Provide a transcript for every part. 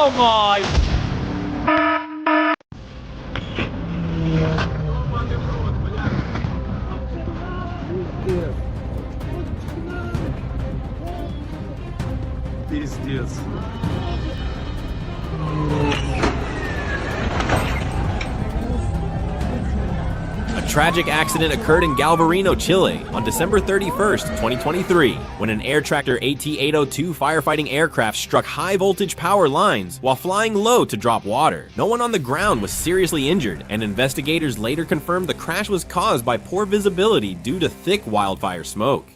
Oh my! Пиздец. A tragic accident occurred in Galvarino, Chile on December 31st, 2023, when an air tractor AT-802 firefighting aircraft struck high-voltage power lines while flying low to drop water. No one on the ground was seriously injured, and investigators later confirmed the crash was caused by poor visibility due to thick wildfire smoke.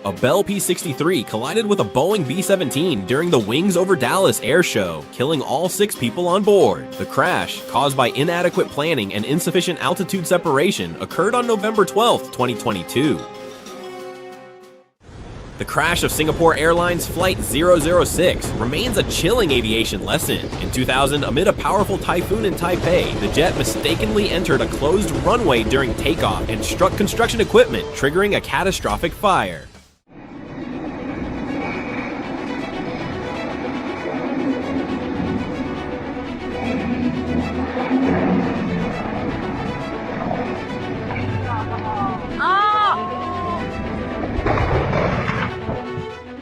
A Bell P-63 collided with a Boeing B-17 during the Wings Over Dallas air show, killing all 6 people on board. The crash, caused by inadequate planning and insufficient altitude separation, occurred on November 12, 2022. The crash of Singapore Airlines Flight 006 remains a chilling aviation lesson. In 2000, amid a powerful typhoon in Taipei, the jet mistakenly entered a closed runway during takeoff and struck construction equipment, triggering a catastrophic fire.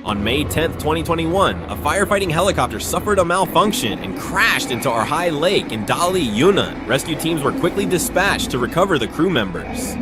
On May 10, 2021, a firefighting helicopter suffered a malfunction and crashed into Arhai Lake in Dali, Yunnan. Rescue teams were quickly dispatched to recover the crew members.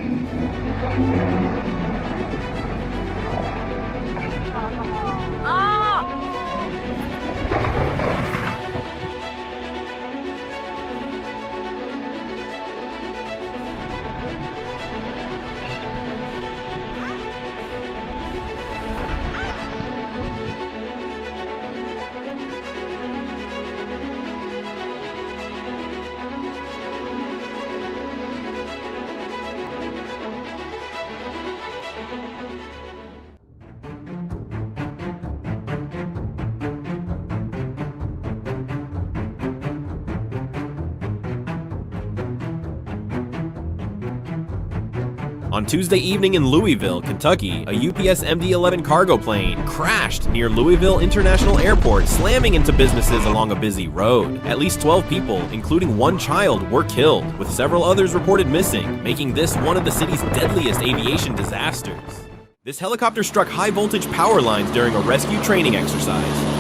On Tuesday evening in Louisville, Kentucky, a UPS MD-11 cargo plane crashed near Louisville International Airport, slamming into businesses along a busy road. At least 12 people, including 1 child, were killed, with several others reported missing, making this one of the city's deadliest aviation disasters. This helicopter struck high-voltage power lines during a rescue training exercise.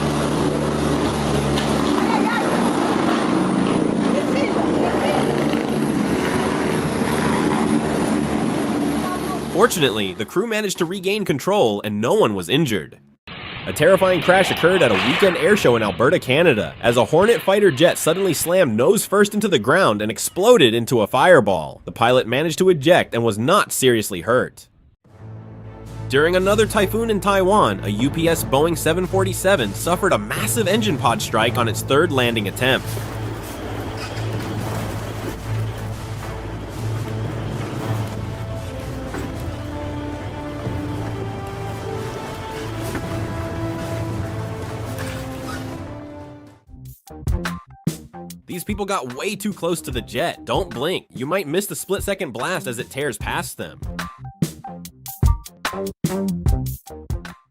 Fortunately, the crew managed to regain control and no one was injured. A terrifying crash occurred at a weekend air show in Alberta, Canada, as a Hornet fighter jet suddenly slammed nose first into the ground and exploded into a fireball. The pilot managed to eject and was not seriously hurt. During another typhoon in Taiwan, a UPS Boeing 747 suffered a massive engine pod strike on its 3rd landing attempt. These people got way too close to the jet. Don't blink. You might miss the split-second blast as it tears past them.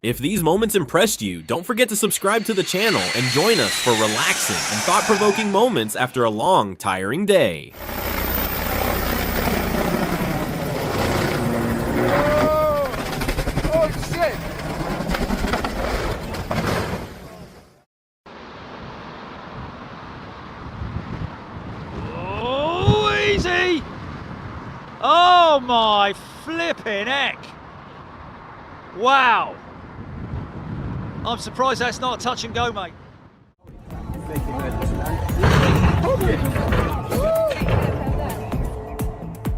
If these moments impressed you, don't forget to subscribe to the channel and join us for relaxing and thought-provoking moments after a long, tiring day. Oh shit! Easy! Oh my flipping heck! Wow! I'm surprised that's not a touch and go, mate.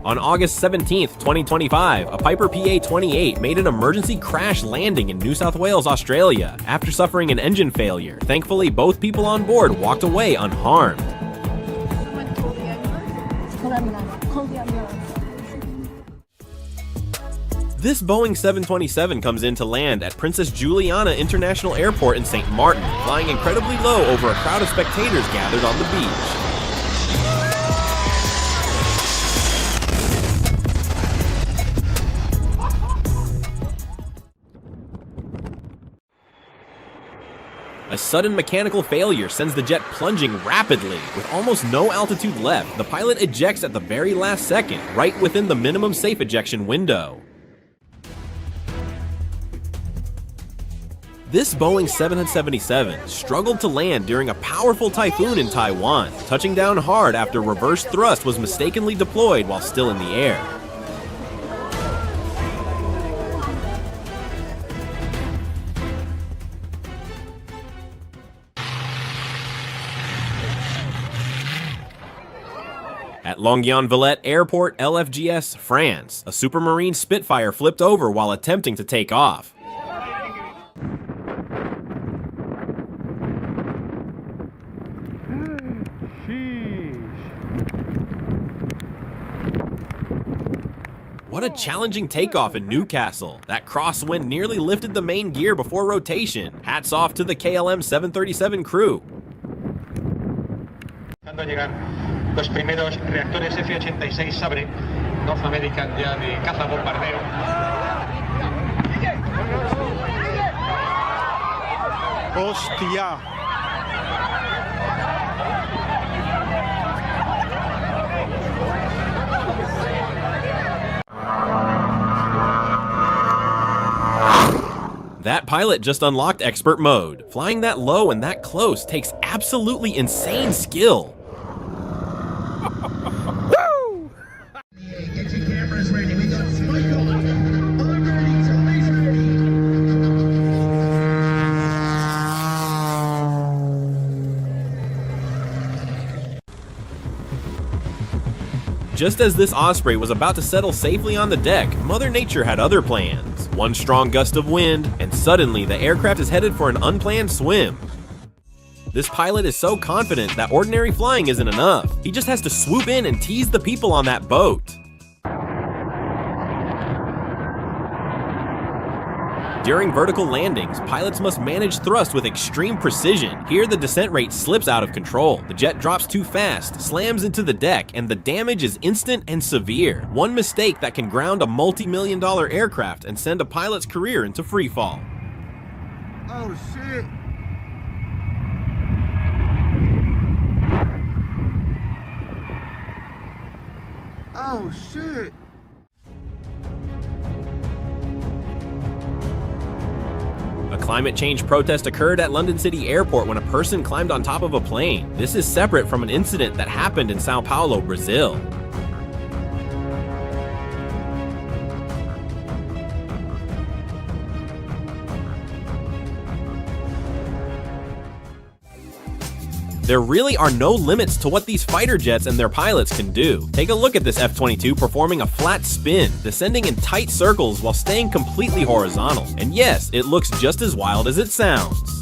On August 17th, 2025, a Piper PA-28 made an emergency crash landing in New South Wales, Australia, after suffering an engine failure. Thankfully, both people on board walked away unharmed. This Boeing 727 comes in to land at Princess Juliana International Airport in St. Martin, flying incredibly low over a crowd of spectators gathered on the beach. A sudden mechanical failure sends the jet plunging rapidly. With almost no altitude left, the pilot ejects at the very last second, right within the minimum safe ejection window. This Boeing 777 struggled to land during a powerful typhoon in Taiwan, touching down hard after reverse thrust was mistakenly deployed while still in the air. At Longyon-Villette Airport, LFGS, France, a Supermarine Spitfire flipped over while attempting to take off. What a challenging takeoff in Newcastle. That crosswind nearly lifted the main gear before rotation. Hats off to the KLM 737 crew. Los primeros reactores F-86 Sabre, North American ya de caza bombardero. ¡Hostia! That pilot just unlocked expert mode. Flying that low and that close takes absolutely insane skill. Just as this Osprey was about to settle safely on the deck, Mother Nature had other plans. One strong gust of wind, and suddenly the aircraft is headed for an unplanned swim. This pilot is so confident that ordinary flying isn't enough. He just has to swoop in and tease the people on that boat. During vertical landings, pilots must manage thrust with extreme precision. Here, the descent rate slips out of control. The jet drops too fast, slams into the deck, and the damage is instant and severe. One mistake that can ground a multi-million-dollar aircraft and send a pilot's career into freefall. Oh shit! Oh shit! A climate change protest occurred at London City Airport when a person climbed on top of a plane. This is separate from an incident that happened in Sao Paulo, Brazil. There really are no limits to what these fighter jets and their pilots can do. Take a look at this F-22 performing a flat spin, descending in tight circles while staying completely horizontal. And yes, it looks just as wild as it sounds.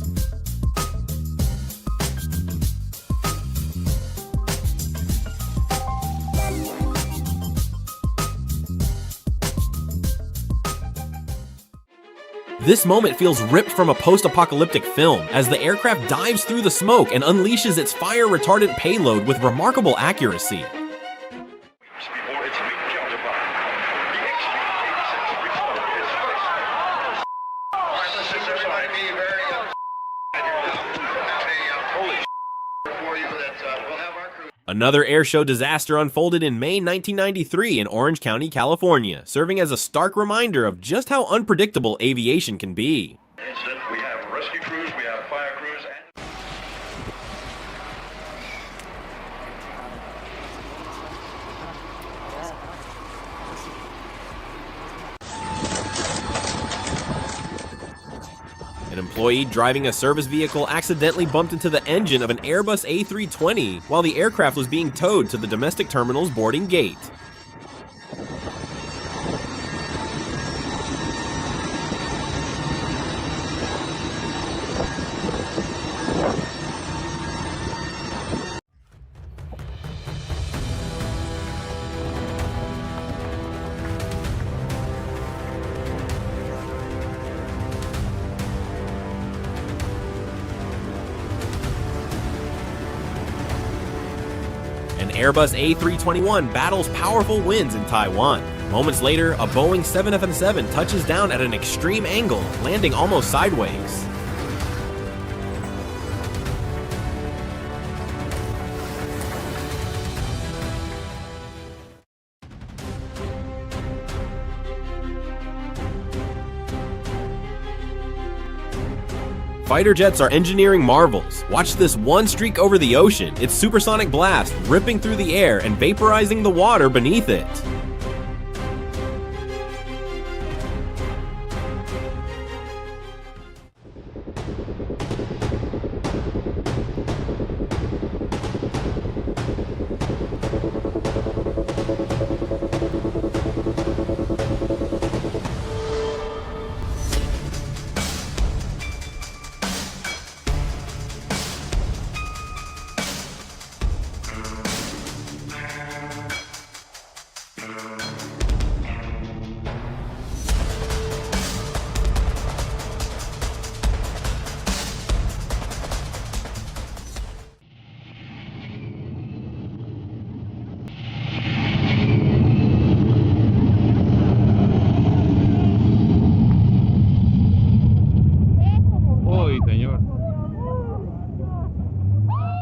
This moment feels ripped from a post-apocalyptic film, as the aircraft dives through the smoke and unleashes its fire-retardant payload with remarkable accuracy. Another airshow disaster unfolded in May 1993 in Orange County, California, serving as a stark reminder of just how unpredictable aviation can be. We have rescue crews, we have fire crews, An employee driving a service vehicle accidentally bumped into the engine of an Airbus A320 while the aircraft was being towed to the domestic terminal's boarding gate. An Airbus A321 battles powerful winds in Taiwan. Moments later, a Boeing 777 touches down at an extreme angle, landing almost sideways. Fighter jets are engineering marvels. Watch this one streak over the ocean, its supersonic blast ripping through the air and vaporizing the water beneath it.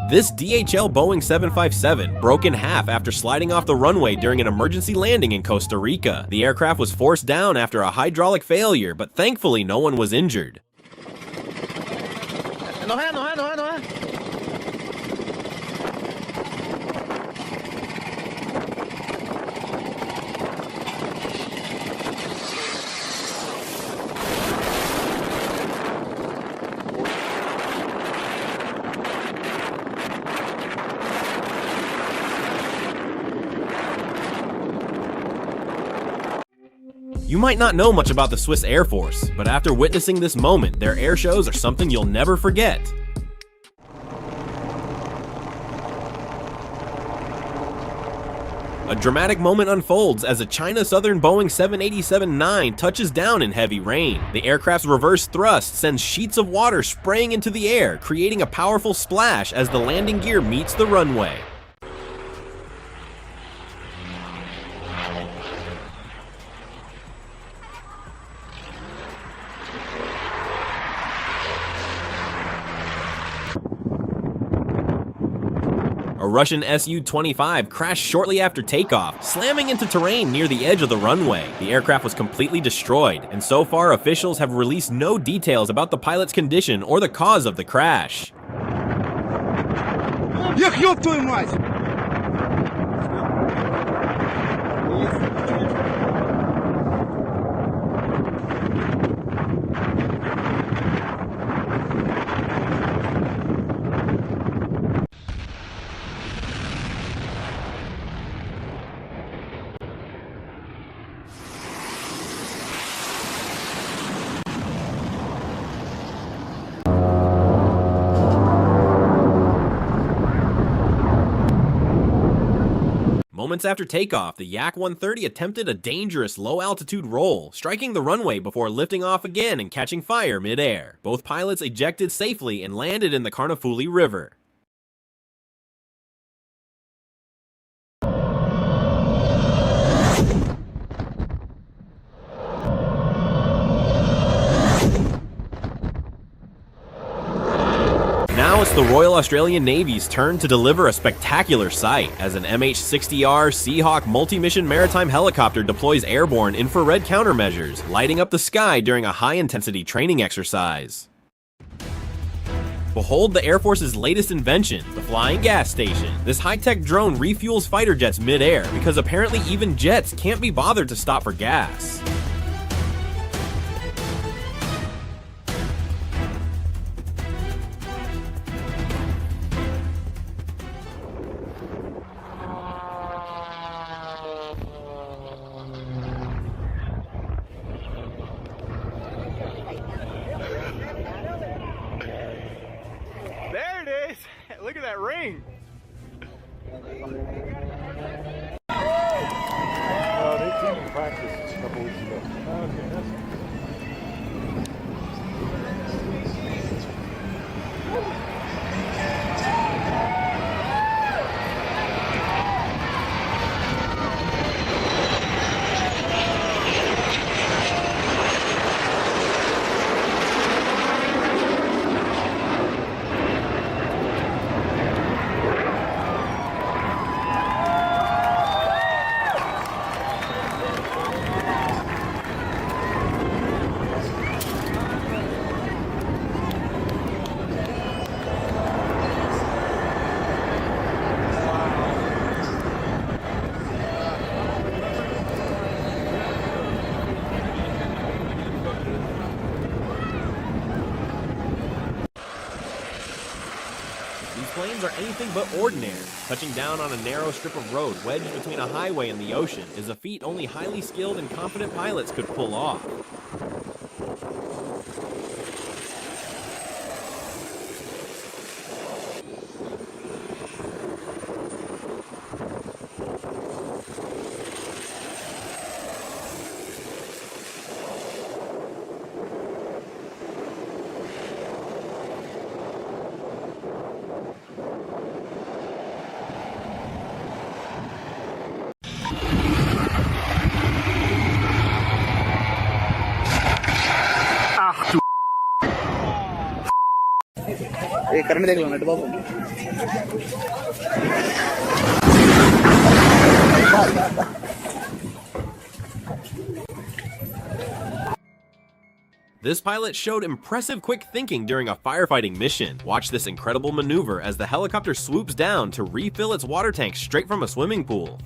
This DHL Boeing 757 broke in half after sliding off the runway during an emergency landing in Costa Rica. The aircraft was forced down after a hydraulic failure, but thankfully no one was injured. You might not know much about the Swiss Air Force, but after witnessing this moment, their air shows are something you'll never forget. A dramatic moment unfolds as a China Southern Boeing 787-9 touches down in heavy rain. The aircraft's reverse thrust sends sheets of water spraying into the air, creating a powerful splash as the landing gear meets the runway. A Russian Su-25 crashed shortly after takeoff, slamming into terrain near the edge of the runway. The aircraft was completely destroyed, and so far officials have released no details about the pilot's condition or the cause of the crash. Эх, ёб твою мать! Moments after takeoff, the Yak-130 attempted a dangerous low-altitude roll, striking the runway before lifting off again and catching fire mid-air. Both pilots ejected safely and landed in the Carnifuli River. Now it's the Royal Australian Navy's turn to deliver a spectacular sight as an MH-60R Seahawk multi-mission maritime helicopter deploys airborne infrared countermeasures, lighting up the sky during a high-intensity training exercise. Behold the Air Force's latest invention, the flying gas station. This high-tech drone refuels fighter jets mid-air because apparently even jets can't be bothered to stop for gas. There it is! Look at that ring! They came to practice a couple weeks ago. Okay, that's planes are anything but ordinary. Touching down on a narrow strip of road wedged between a highway and the ocean is a feat only highly skilled and confident pilots could pull off. करने देख लो net बाबू। This pilot showed impressive quick thinking during a firefighting mission. Watch this incredible maneuver as the helicopter swoops down to refill its water tank straight from a swimming pool.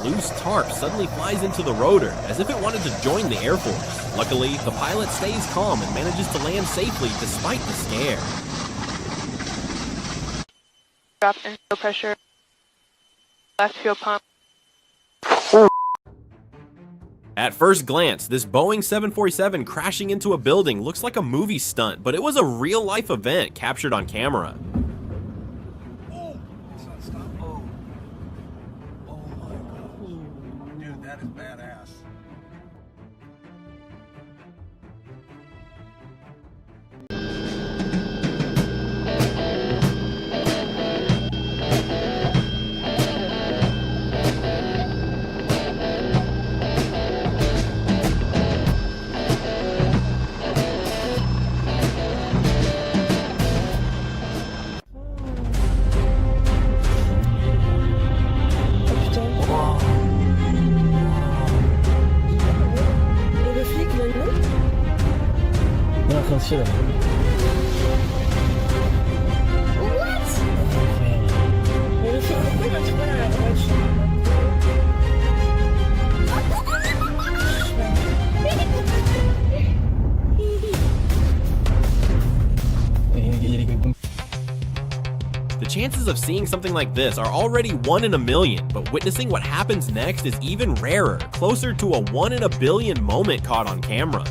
Loose tarp suddenly flies into the rotor, as if it wanted to join the Air Force. Luckily, the pilot stays calm and manages to land safely despite the scare. Drop in fuel pressure. Left fuel pump. At first glance, this Boeing 747 crashing into a building looks like a movie stunt, but it was a real-life event captured on camera. That is badass. The chances of seeing something like this are already 1 in a million, but witnessing what happens next is even rarer, closer to a 1 in a billion moment caught on camera.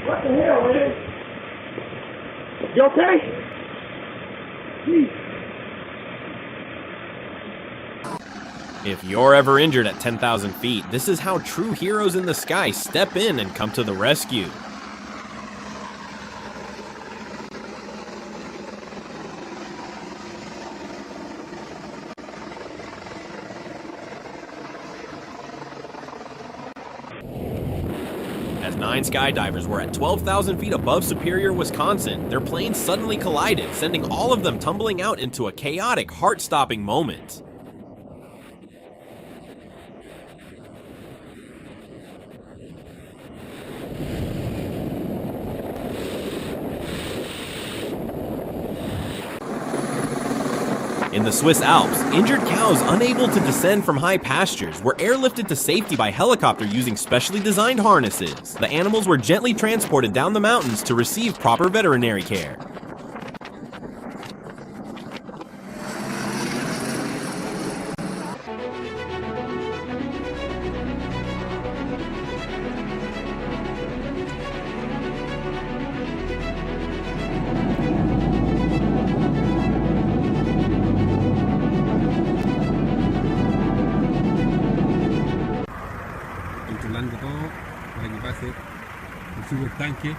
What the hell, man? You okay? If you're ever injured at 10,000 feet, this is how true heroes in the sky step in and come to the rescue. As 9 skydivers were at 12,000 feet above Superior, Wisconsin, their planes suddenly collided, sending all of them tumbling out into a chaotic, heart-stopping moment. In the Swiss Alps, injured cows unable to descend from high pastures were airlifted to safety by helicopter using specially designed harnesses. The animals were gently transported down the mountains to receive proper veterinary care. Controlando todo para que pase el supertanque.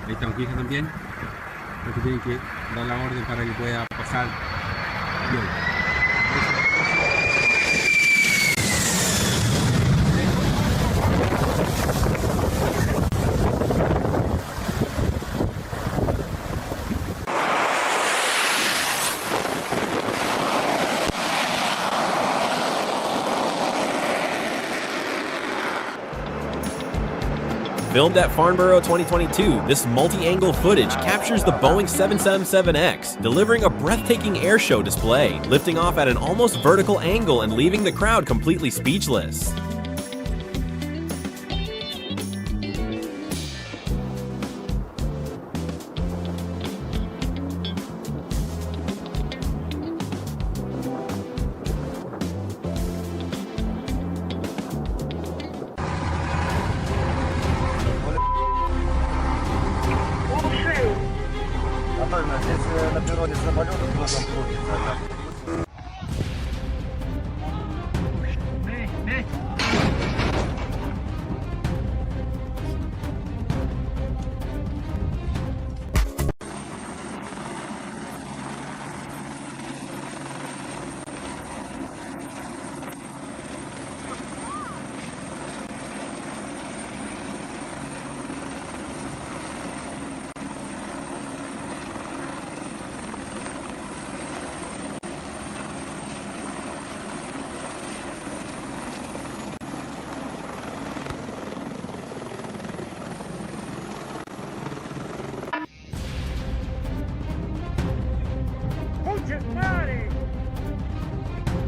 Ahí está un fija también. Porque tienen que dar la orden para que pueda pasar bien. Filmed at Farnborough 2022, this multi-angle footage captures the Boeing 777X, delivering a breathtaking airshow display, lifting off at an almost vertical angle and leaving the crowd completely speechless. На природе самолетов в этом крутится.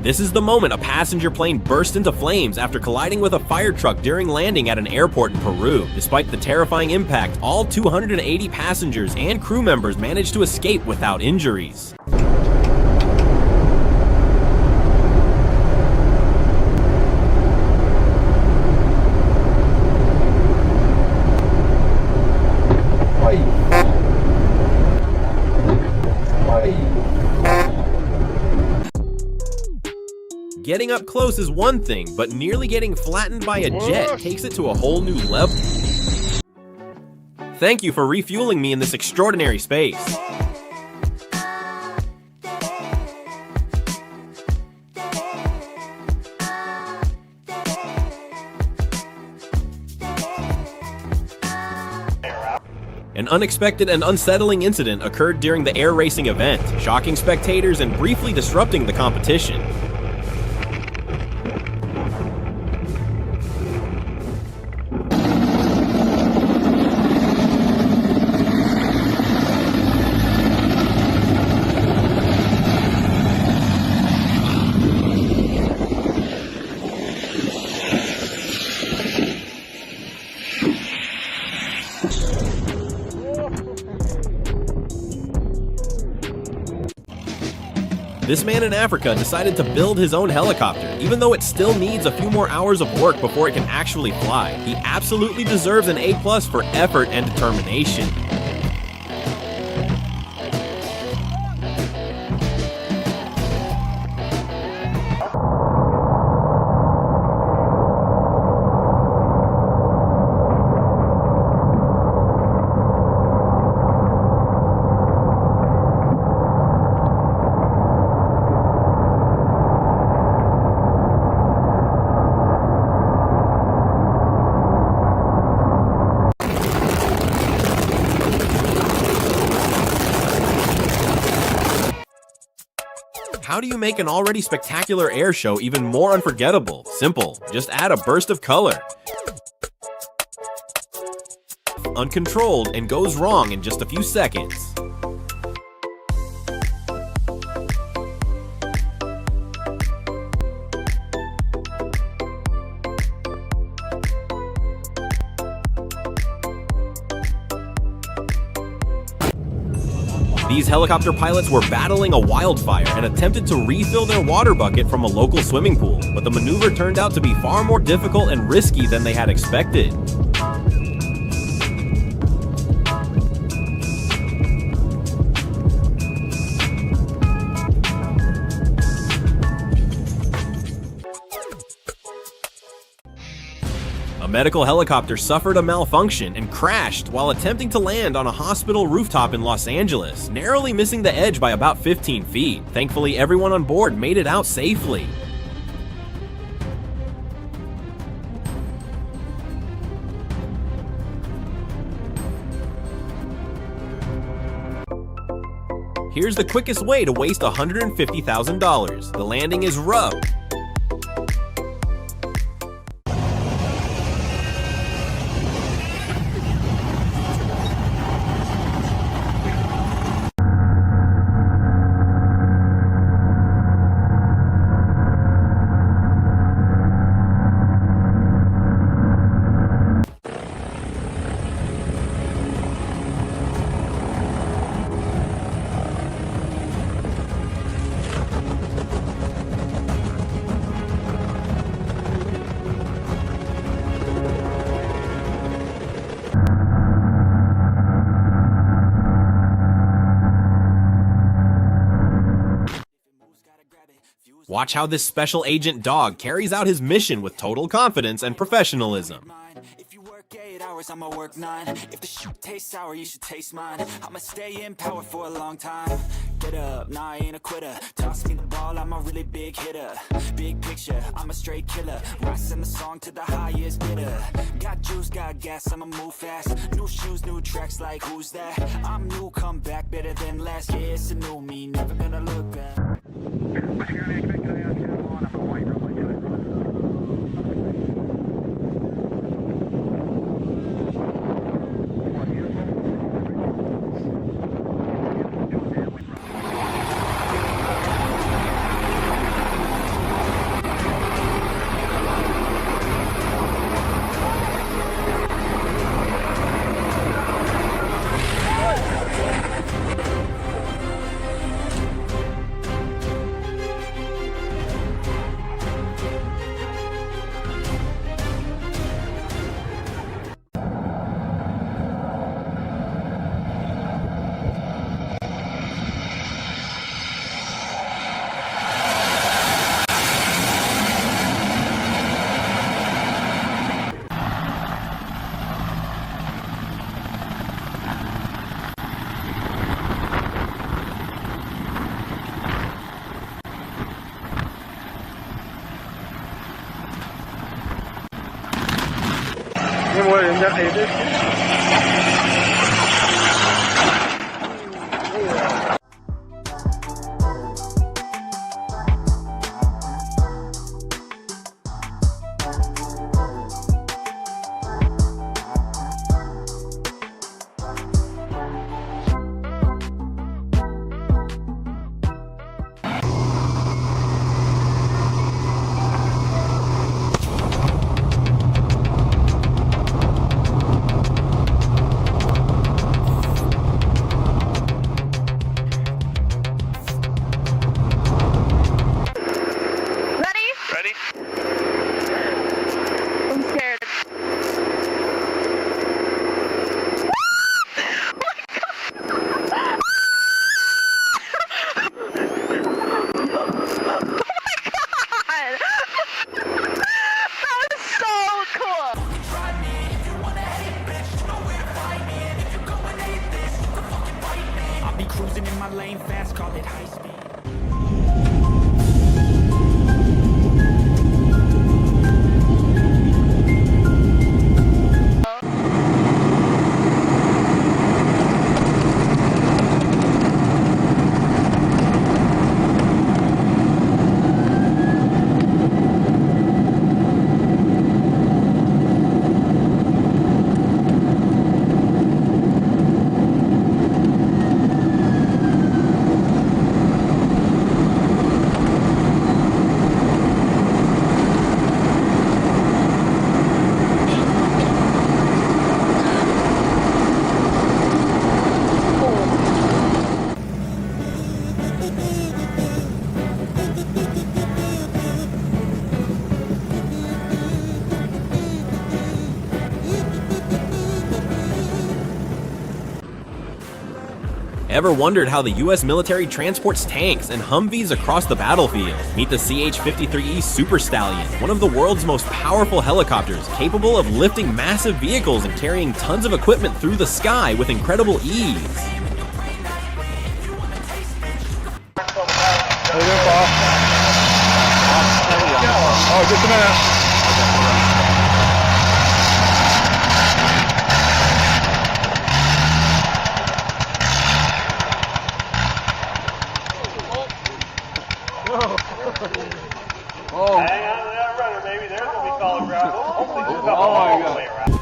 This is the moment a passenger plane burst into flames after colliding with a fire truck during landing at an airport in Peru. Despite the terrifying impact, all 280 passengers and crew members managed to escape without injuries. Getting up close is one thing, but nearly getting flattened by a jet takes it to a whole new level. Thank you for refueling me in this extraordinary space. An unexpected and unsettling incident occurred during the air racing event, shocking spectators and briefly disrupting the competition. This man in Africa decided to build his own helicopter, even though it still needs a few more hours of work before it can actually fly. He absolutely deserves an A+ for effort and determination. How do you make an already spectacular air show even more unforgettable? Simple, just add a burst of color. Uncontrolled and goes wrong in just a few seconds. These helicopter pilots were battling a wildfire and attempted to refill their water bucket from a local swimming pool, but the maneuver turned out to be far more difficult and risky than they had expected. A medical helicopter suffered a malfunction and crashed while attempting to land on a hospital rooftop in Los Angeles, narrowly missing the edge by about 15 feet. Thankfully, everyone on board made it out safely. Here's the quickest way to waste $150,000. The landing is rough. Watch how this special agent dog carries out his mission with total confidence and professionalism. If you work 8 hours, I'ma work 9. If the shoot tastes sour, you should taste mine. I'ma stay in power for a long time. Get up, nah, I ain't a quitter. Toss me the ball, I'm a really big hitter. Big picture, I'm a straight killer. Rising the song to the highest bidder. Got juice, got gas, I'ma move fast. New shoes, new tracks, like who's that? I'm new, come back better than last. Yeah, it's a new me, never gonna look back. Cruising in my lane fast, call it high speed. Ever wondered how the US military transports tanks and Humvees across the battlefield? Meet the CH-53E Super Stallion, one of the world's most powerful helicopters, capable of lifting massive vehicles and carrying tons of equipment through the sky with incredible ease. Oh, just a minute. Oh. Hang on to that rudder, baby. There's what we call a ground. Hopefully it's all the way around.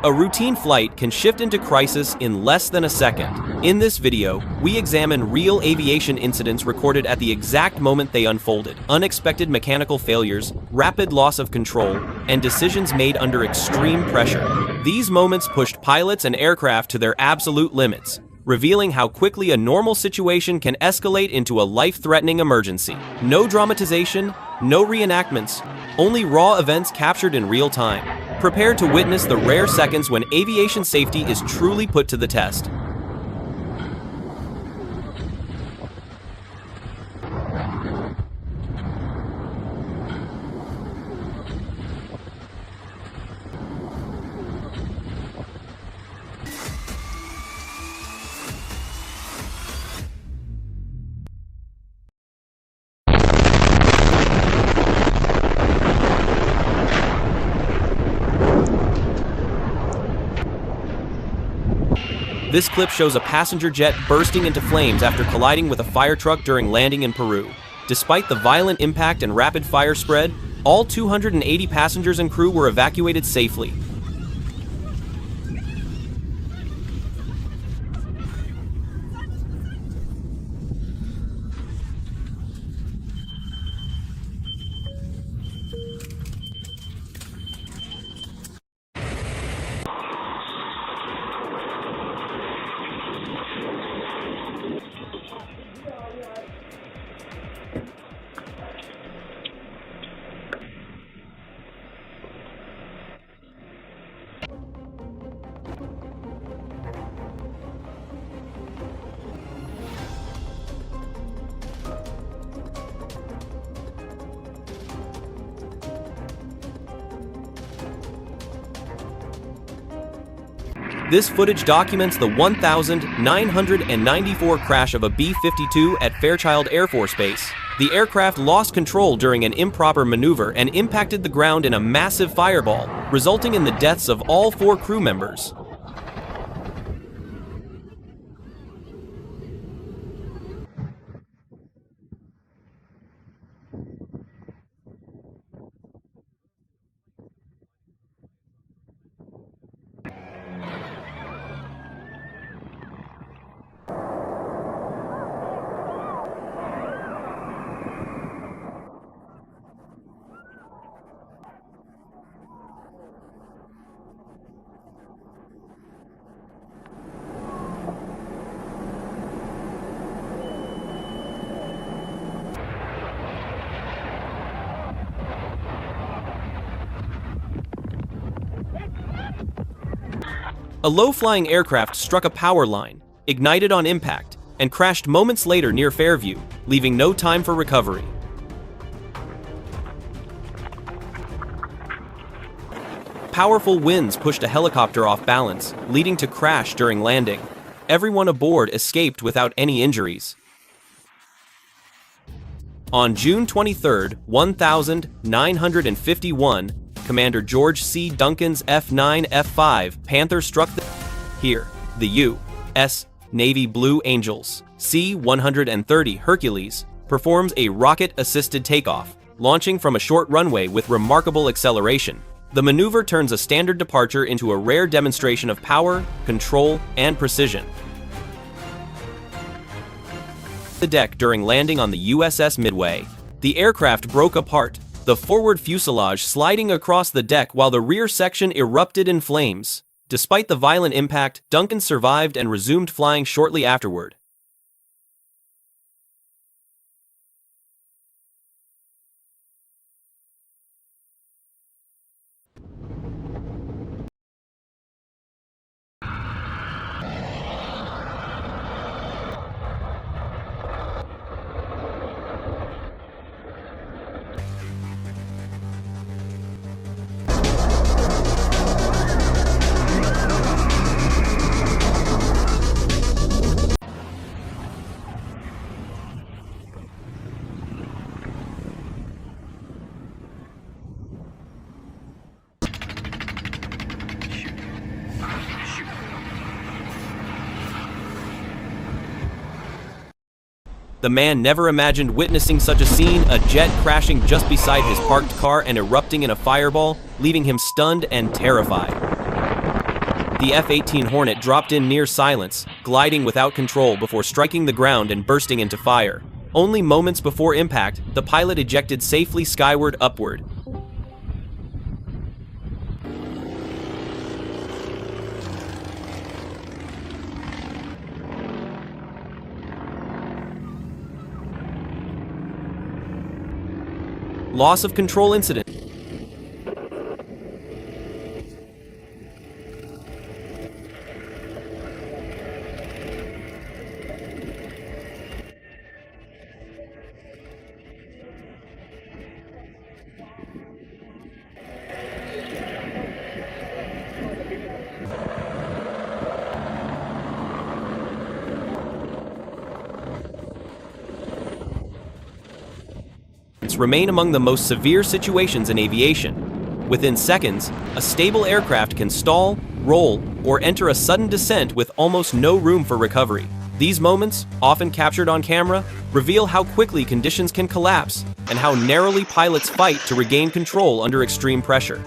A routine flight can shift into crisis in less than a second. In this video, we examine real aviation incidents recorded at the exact moment they unfolded. Unexpected mechanical failures, rapid loss of control, and decisions made under extreme pressure. These moments pushed pilots and aircraft to their absolute limits, revealing how quickly a normal situation can escalate into a life-threatening emergency. No dramatization, no reenactments, only raw events captured in real time. Prepare to witness the rare seconds when aviation safety is truly put to the test. This clip shows a passenger jet bursting into flames after colliding with a fire truck during landing in Peru. Despite the violent impact and rapid fire spread, all 280 passengers and crew were evacuated safely. This footage documents the 1,994 crash of a B-52 at Fairchild Air Force Base. The aircraft lost control during an improper maneuver and impacted the ground in a massive fireball, resulting in the deaths of all 4 crew members. A low-flying aircraft struck a power line, ignited on impact, and crashed moments later near Fairview, leaving no time for recovery. Powerful winds pushed a helicopter off balance, leading to crash during landing. Everyone aboard escaped without any injuries. On June 23, 1951, Commander George C. Duncan's F-9F-5 Panther struck the U.S. Navy Blue Angels C-130 Hercules performs a rocket-assisted takeoff, launching from a short runway with remarkable acceleration. The maneuver turns a standard departure into a rare demonstration of power, control, and precision. The deck during landing on the USS Midway. The aircraft broke apart, the forward fuselage sliding across the deck while the rear section erupted in flames. Despite the violent impact, Duncan survived and resumed flying shortly afterward. The man never imagined witnessing such a scene, a jet crashing just beside his parked car and erupting in a fireball, leaving him stunned and terrified. The F-18 Hornet dropped in near silence, gliding without control before striking the ground and bursting into fire. Only moments before impact, the pilot ejected safely skyward upward. Loss of control incident. Remain among the most severe situations in aviation. Within seconds, a stable aircraft can stall, roll, or enter a sudden descent with almost no room for recovery. These moments, often captured on camera, reveal how quickly conditions can collapse and how narrowly pilots fight to regain control under extreme pressure.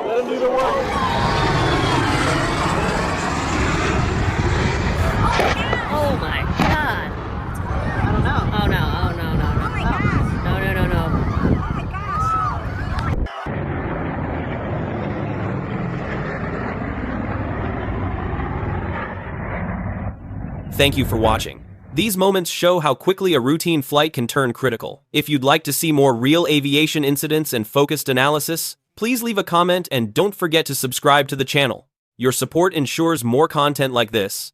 Let him do the work. Oh my god. I don't know. Oh no, oh no, no, no. Oh my gosh. No, no, no, no. Oh my gosh. Thank you for watching. These moments show how quickly a routine flight can turn critical. If you'd like to see more real aviation incidents and focused analysis, please leave a comment and don't forget to subscribe to the channel. Your support ensures more content like this.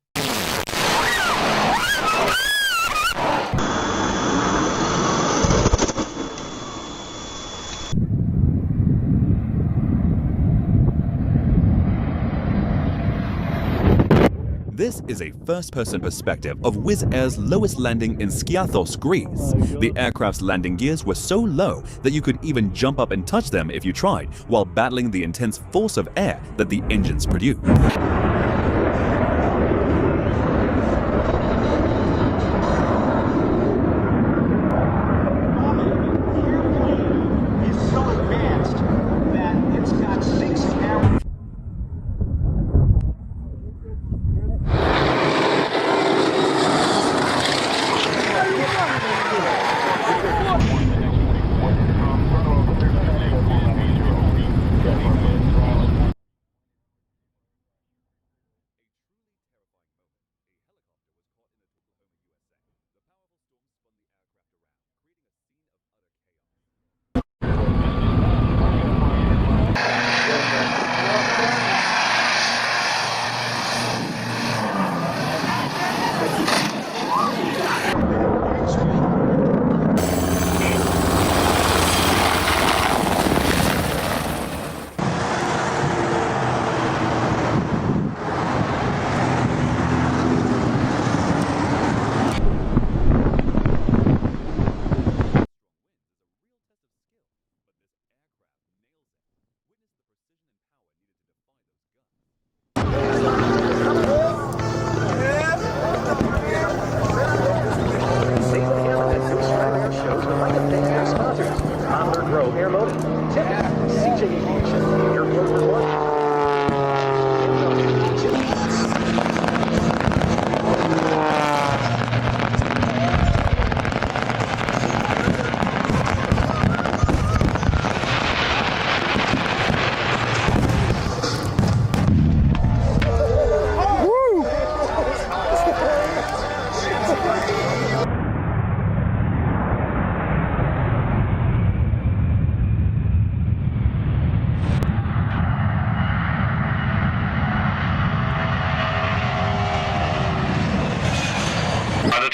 This is a first-person perspective of Wizz Air's lowest landing in Skiathos, Greece. The aircraft's landing gears were so low that you could even jump up and touch them if you tried, while battling the intense force of air that the engines produce.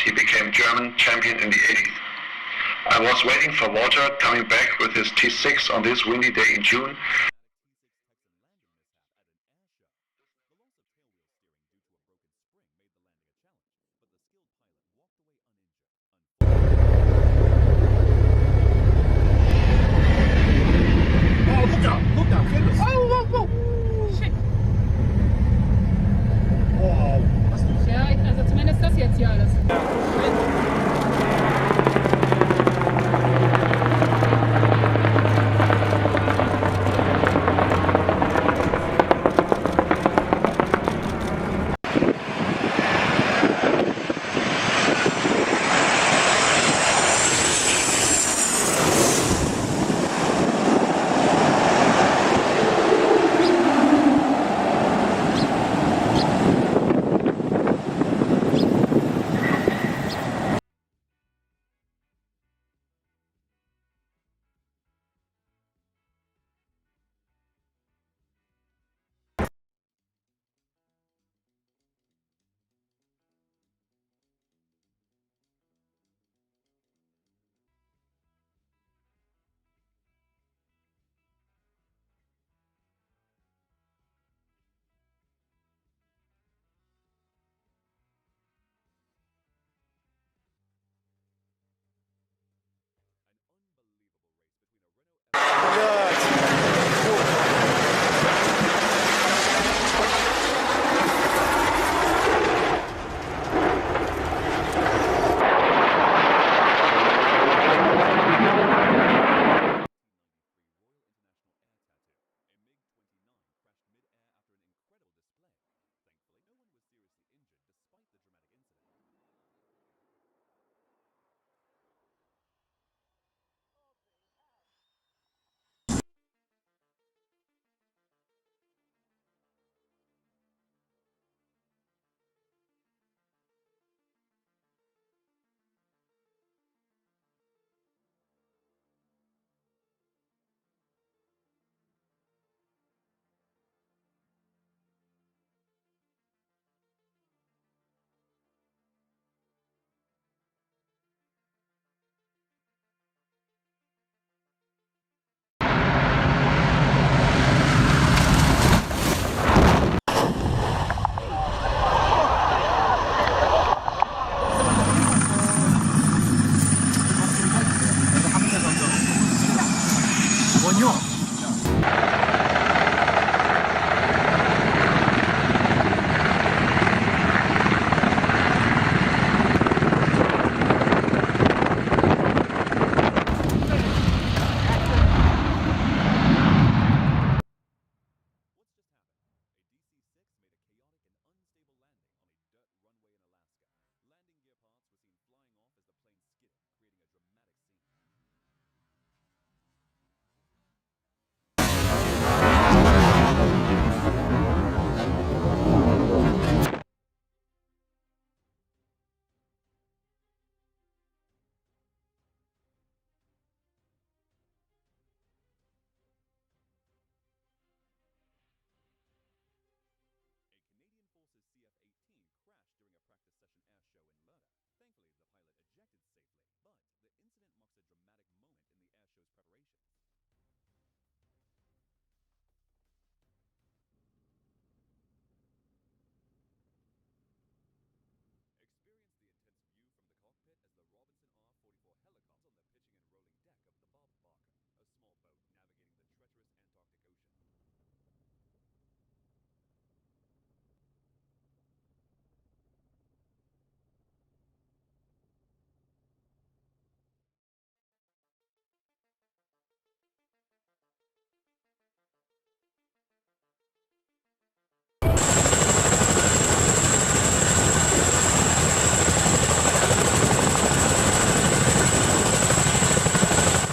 He became German champion in the 80s. I was waiting for Walter coming back with his T6 on this windy day in June. Ja, also zumindest das jetzt hier alles.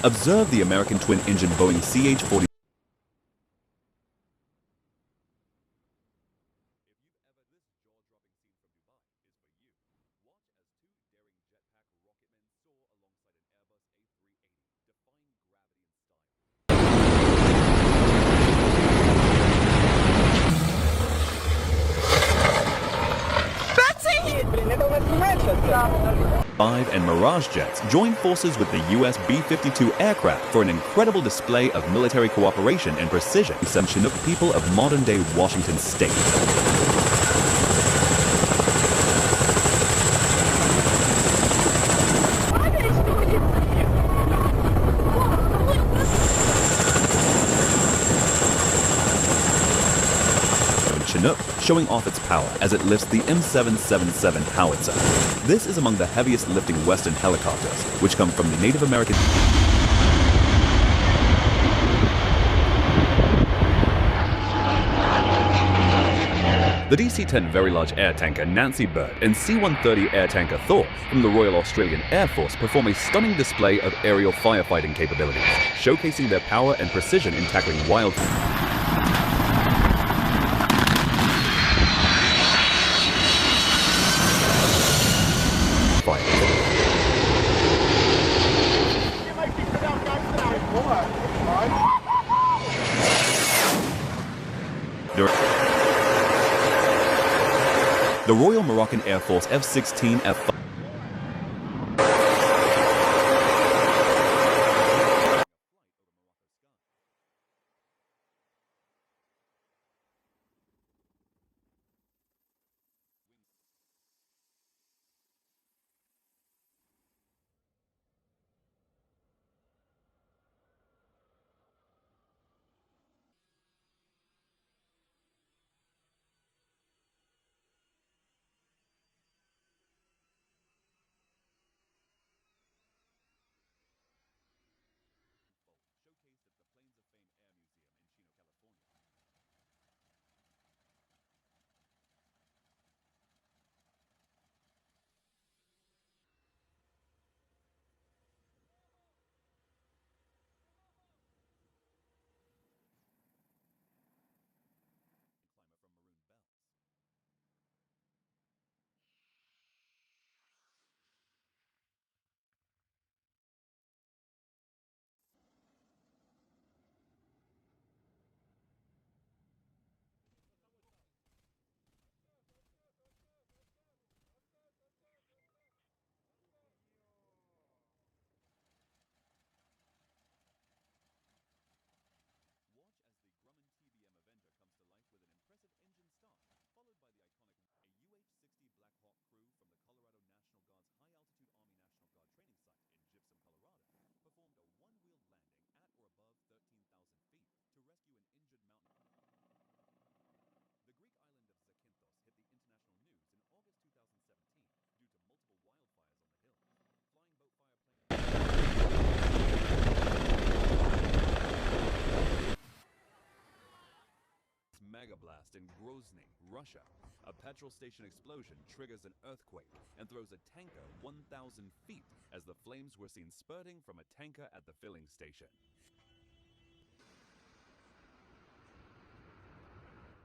Observe the American twin-engine Boeing CH-40. And Mirage jets joined forces with the U.S. B-52 aircraft for an incredible display of military cooperation and precision. Some Chinook people of modern-day Washington state. Chinook, showing off its power as it lifts the M777 howitzer. This is among the heaviest lifting Western helicopters, which come from the Native American. The DC-10 Very Large Air Tanker Nancy Bird and C-130 Air Tanker Thor from the Royal Australian Air Force perform a stunning display of aerial firefighting capabilities, showcasing their power and precision in tackling wildfire. The Royal Moroccan Air Force F-16 F-5. Megablast in Grozny, Russia. A petrol station explosion triggers an earthquake and throws a tanker 1,000 feet as the flames were seen spurting from a tanker at the filling station.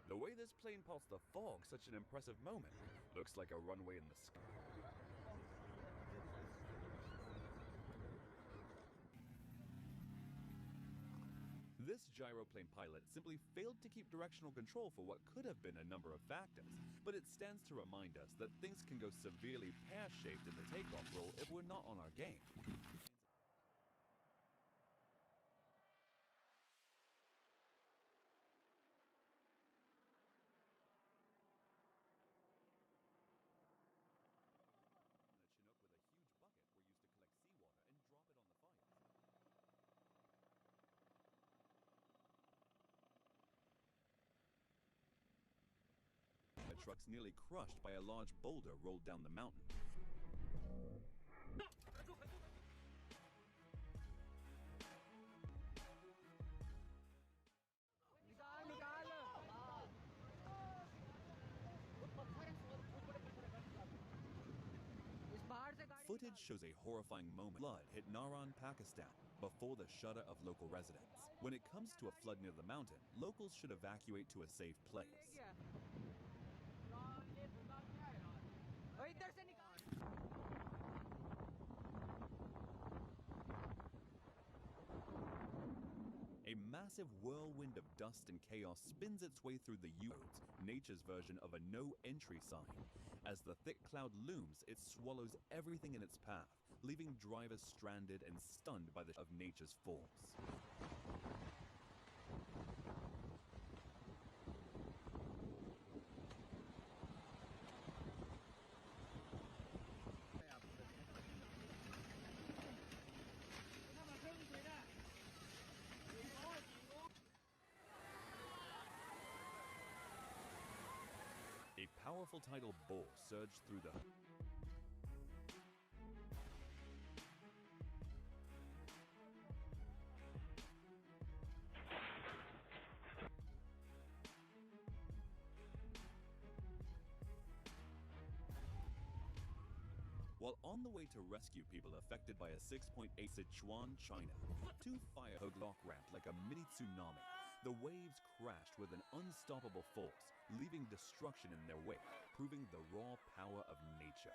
The way this plane pulsed the fog, such an impressive moment. Looks like a runway in the sky. This gyroplane pilot simply failed to keep directional control for what could have been a number of factors, but it stands to remind us that things can go severely pear-shaped in the takeoff roll if we're not on our game. Trucks nearly crushed by a large boulder rolled down the mountain. Footage shows a horrifying moment. Flood hit Naran, Pakistan. before the shudder of local residents. When it comes to a flood near the mountain, locals should evacuate to a safe place. A massive whirlwind of dust and chaos spins its way through the U-roads, nature's version of a no-entry sign. As the thick cloud looms, it swallows everything in its path, leaving drivers stranded and stunned by the of nature's force. A powerful tidal bore surged through the While on the way to rescue people affected by a 6.8 Sichuan, China, two fire lock ramped like a mini tsunami. The waves crashed with an unstoppable force, leaving destruction in their wake, proving the raw power of nature.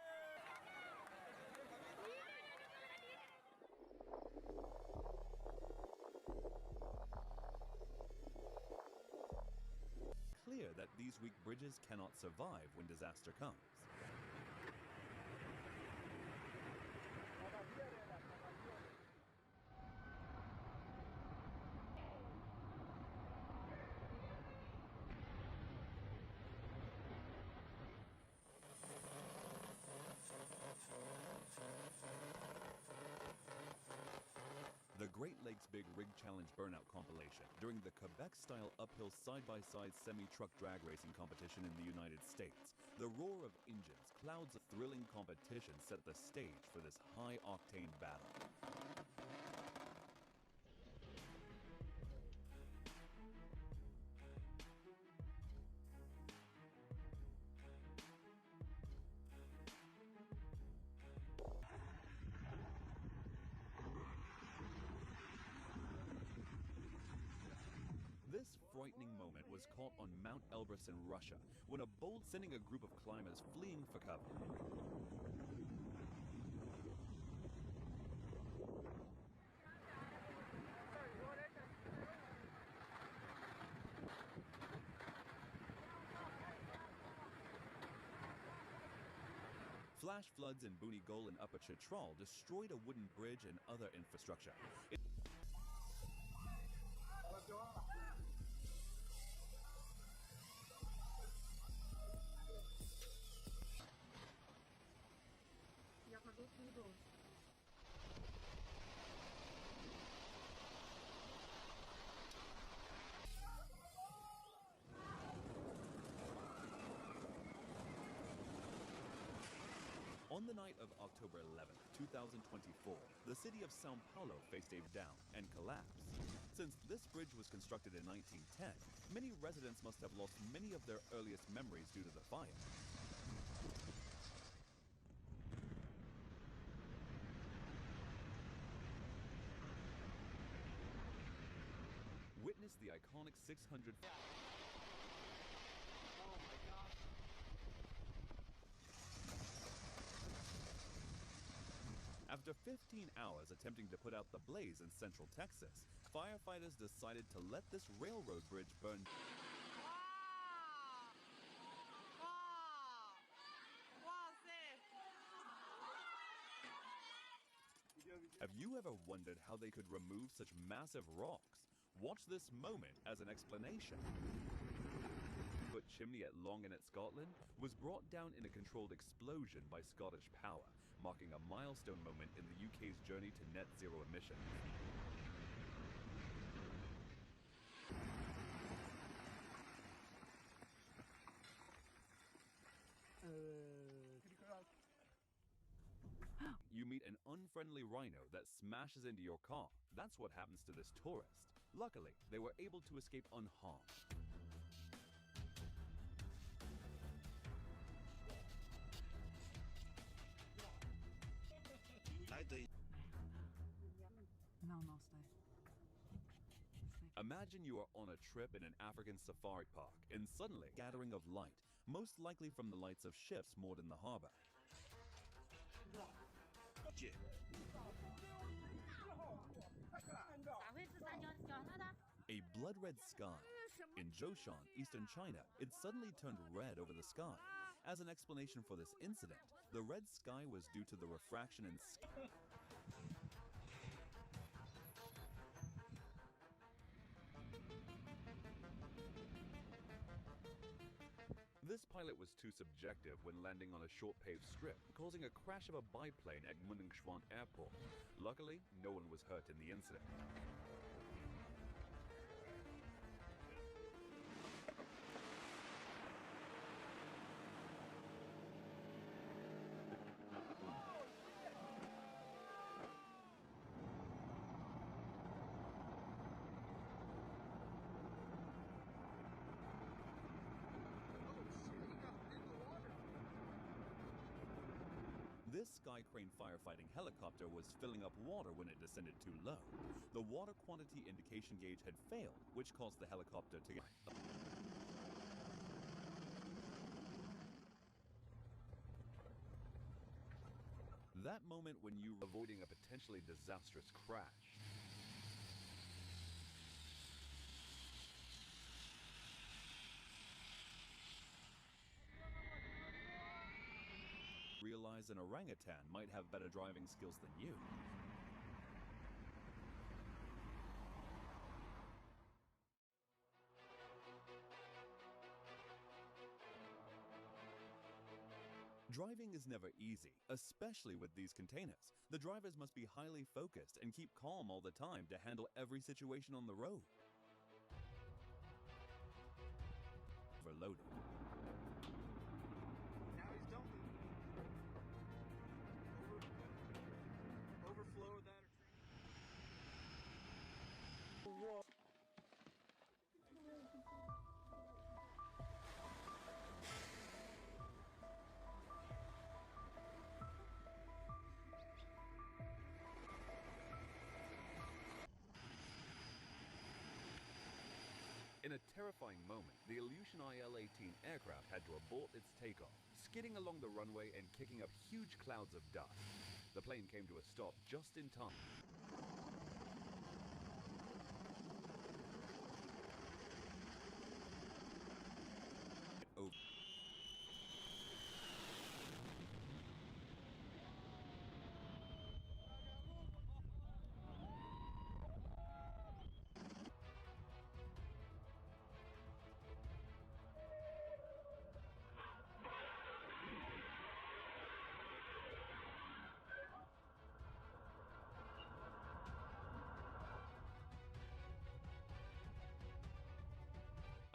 Clear that these weak bridges cannot survive when disaster comes. The Great Lakes Big Rig Challenge Burnout compilation during the Quebec-style uphill side-by-side semi-truck drag racing competition in the United States. The roar of engines, clouds of thrilling competition set the stage for this high-octane battle. This frightening moment was caught on Mount Elbrus in Russia, when a bolt sending a group of climbers fleeing for cover. Flash floods in Bunigol and Upper Chitral destroyed a wooden bridge and other infrastructure. Já apagou tudo. On the night of October 11, 2024, the city of São Paulo faced a down and collapse. Since this bridge was constructed in 1910, many residents must have lost many of their earliest memories due to the fire. Witness the iconic 600... Oh my God. After 15 hours attempting to put out the blaze in central Texas, firefighters decided to let this railroad bridge burn. Have you ever wondered how they could remove such massive rocks? Watch this moment as an explanation. The chimney at Longanet, Scotland, was brought down in a controlled explosion by Scottish Power, marking a milestone moment in the UK's journey to net zero emissions. You meet an unfriendly rhino that smashes into your car. That's what happens to this tourist. Luckily, they were able to escape unharmed. Non, non, Imagine you are on a trip in an African safari park, and suddenly, a gathering of light, most likely from the lights of ships moored in the harbor. A blood-red sky. In Zhoushan, eastern China, it suddenly turned red over the sky. As an explanation for this incident, the red sky was due to the refraction in sky. This pilot was too subjective when landing on a short paved strip, causing a crash of a biplane at München Airport. Luckily, no one was hurt in the incident. This Sky Crane firefighting helicopter was filling up water when it descended too low. The water quantity indication gauge had failed, which caused the helicopter to get... That moment when you were avoiding a potentially disastrous crash. Realize an orangutan might have better driving skills than you. Driving is never easy, especially with these containers. The drivers must be highly focused and keep calm all the time to handle every situation on the road. Overloaded. Now he's dumping. Overflow of that. Whoa. In a terrifying moment, the Illusion IL-18 aircraft had to abort its takeoff, skidding along the runway and kicking up huge clouds of dust. The plane came to a stop just in time.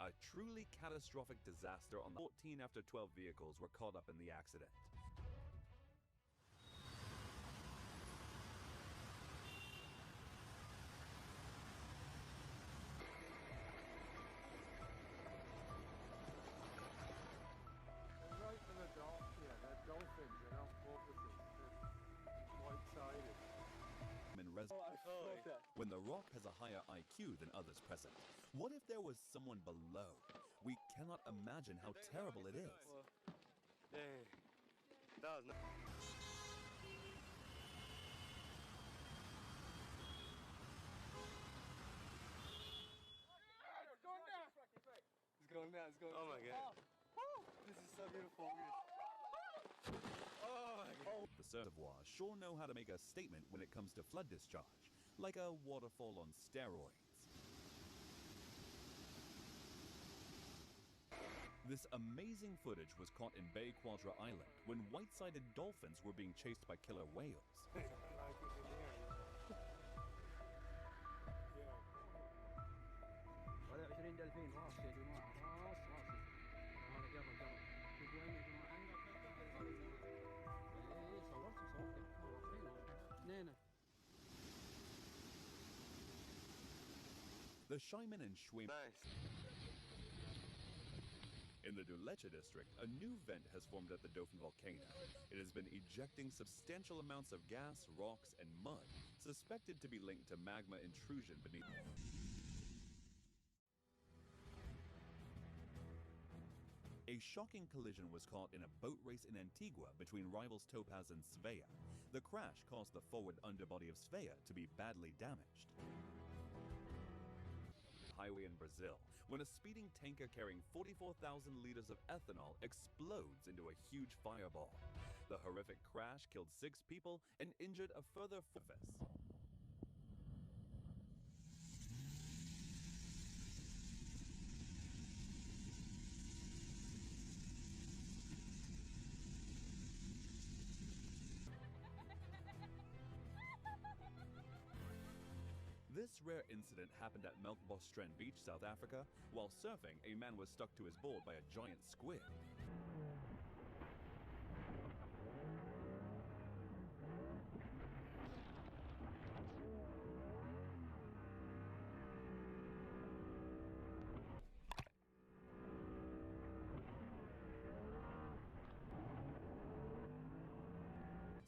A truly catastrophic disaster on the 14 after 12 vehicles were caught up in the accident. Right for the dolphins, yeah, they're dolphins, they're not porpoises, they're white-sided. When the Rock has a higher IQ than others present. What if there was someone below? We cannot imagine how terrible it is. Hey, that was nice. It's going down! It's going down, it's going down. Oh my god. This is so beautiful. Oh my god. The reservoirs sure know how to make a statement when it comes to flood discharge, like a waterfall on steroids. This amazing footage was caught in Bay Quadra Island when white-sided dolphins were being chased by killer whales. The Xiamen and Shui. Nice. In the Duleche district, a new vent has formed at the Dauphin volcano. It has been ejecting substantial amounts of gas, rocks, and mud, suspected to be linked to magma intrusion beneath. A shocking collision was caught in a boat race in Antigua between rivals Topaz and Svea. The crash caused the forward underbody of Svea to be badly damaged. Highway in Brazil, when a speeding tanker carrying 44,000 liters of ethanol explodes into a huge fireball. The horrific crash killed 6 people and injured a further 4. This rare incident happened at Melkbos Beach, South Africa. While surfing, a man was stuck to his board by a giant squid.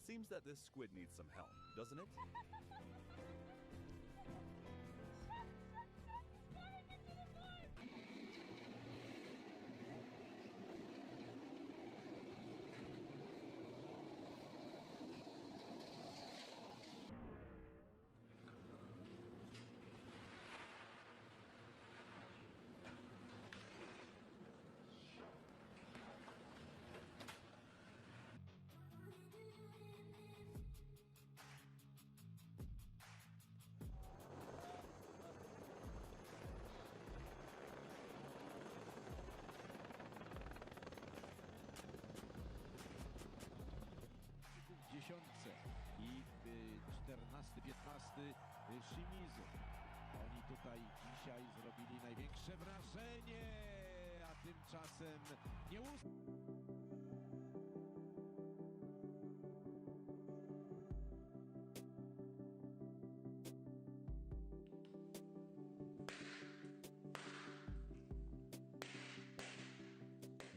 Seems that this squid needs some help, doesn't it? I 14-15 Shimizu. Oni tutaj dzisiaj zrobili największe wrażenie, a tymczasem nie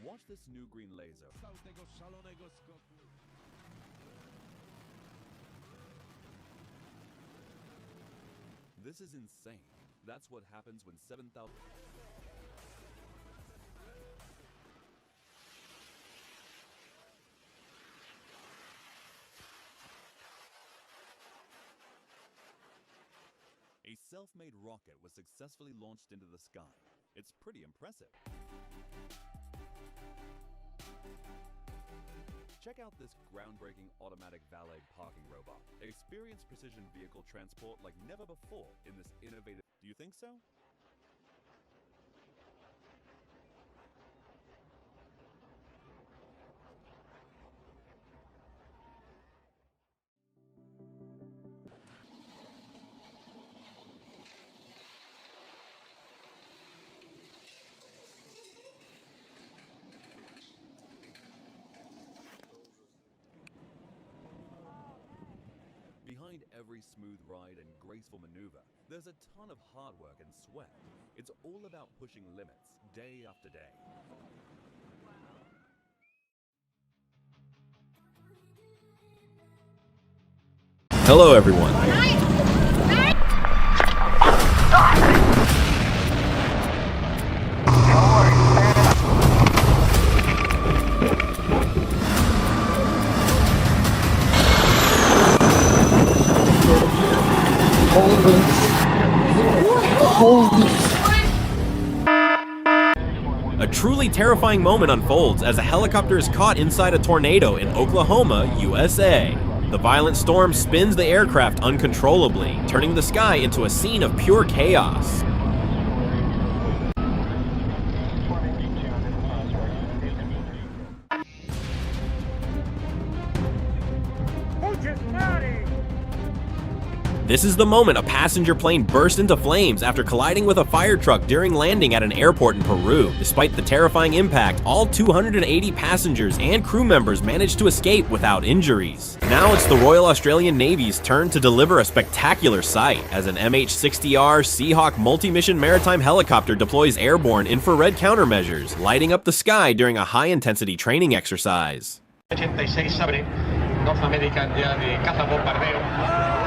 Watch this new green laser. tego szalonego skoku. This is insane. That's what happens when 7,000... A self-made rocket was successfully launched into the sky. It's pretty impressive. Check out this groundbreaking automatic valet parking robot. Experience precision vehicle transport like never before in this innovative... Do you think so? Behind every smooth ride and graceful maneuver, there's a ton of hard work and sweat. It's all about pushing limits, day after day. Hello, everyone. A truly terrifying moment unfolds as a helicopter is caught inside a tornado in Oklahoma, USA. The violent storm spins the aircraft uncontrollably, turning the sky into a scene of pure chaos. This is the moment a passenger plane burst into flames after colliding with a fire truck during landing at an airport in Peru. Despite the terrifying impact, all 280 passengers and crew members managed to escape without injuries. Now it's the Royal Australian Navy's turn to deliver a spectacular sight as an MH-60R Seahawk multi-mission maritime helicopter deploys airborne infrared countermeasures, lighting up the sky during a high-intensity training exercise. 86 abre North American ya de caza bombardeo.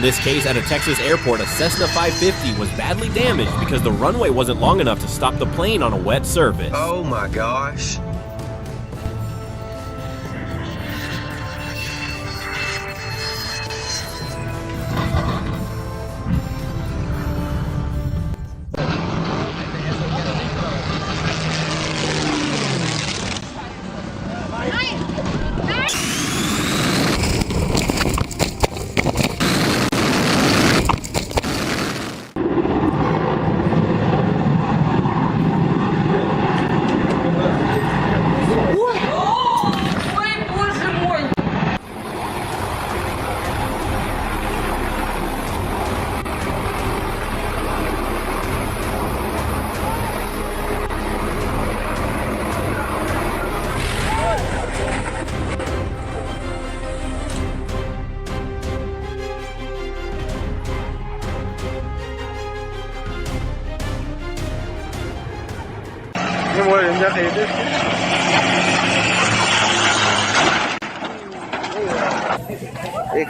this case, at a Texas airport, a Cessna 550 was badly damaged because the runway wasn't long enough to stop the plane on a wet surface. Oh my gosh.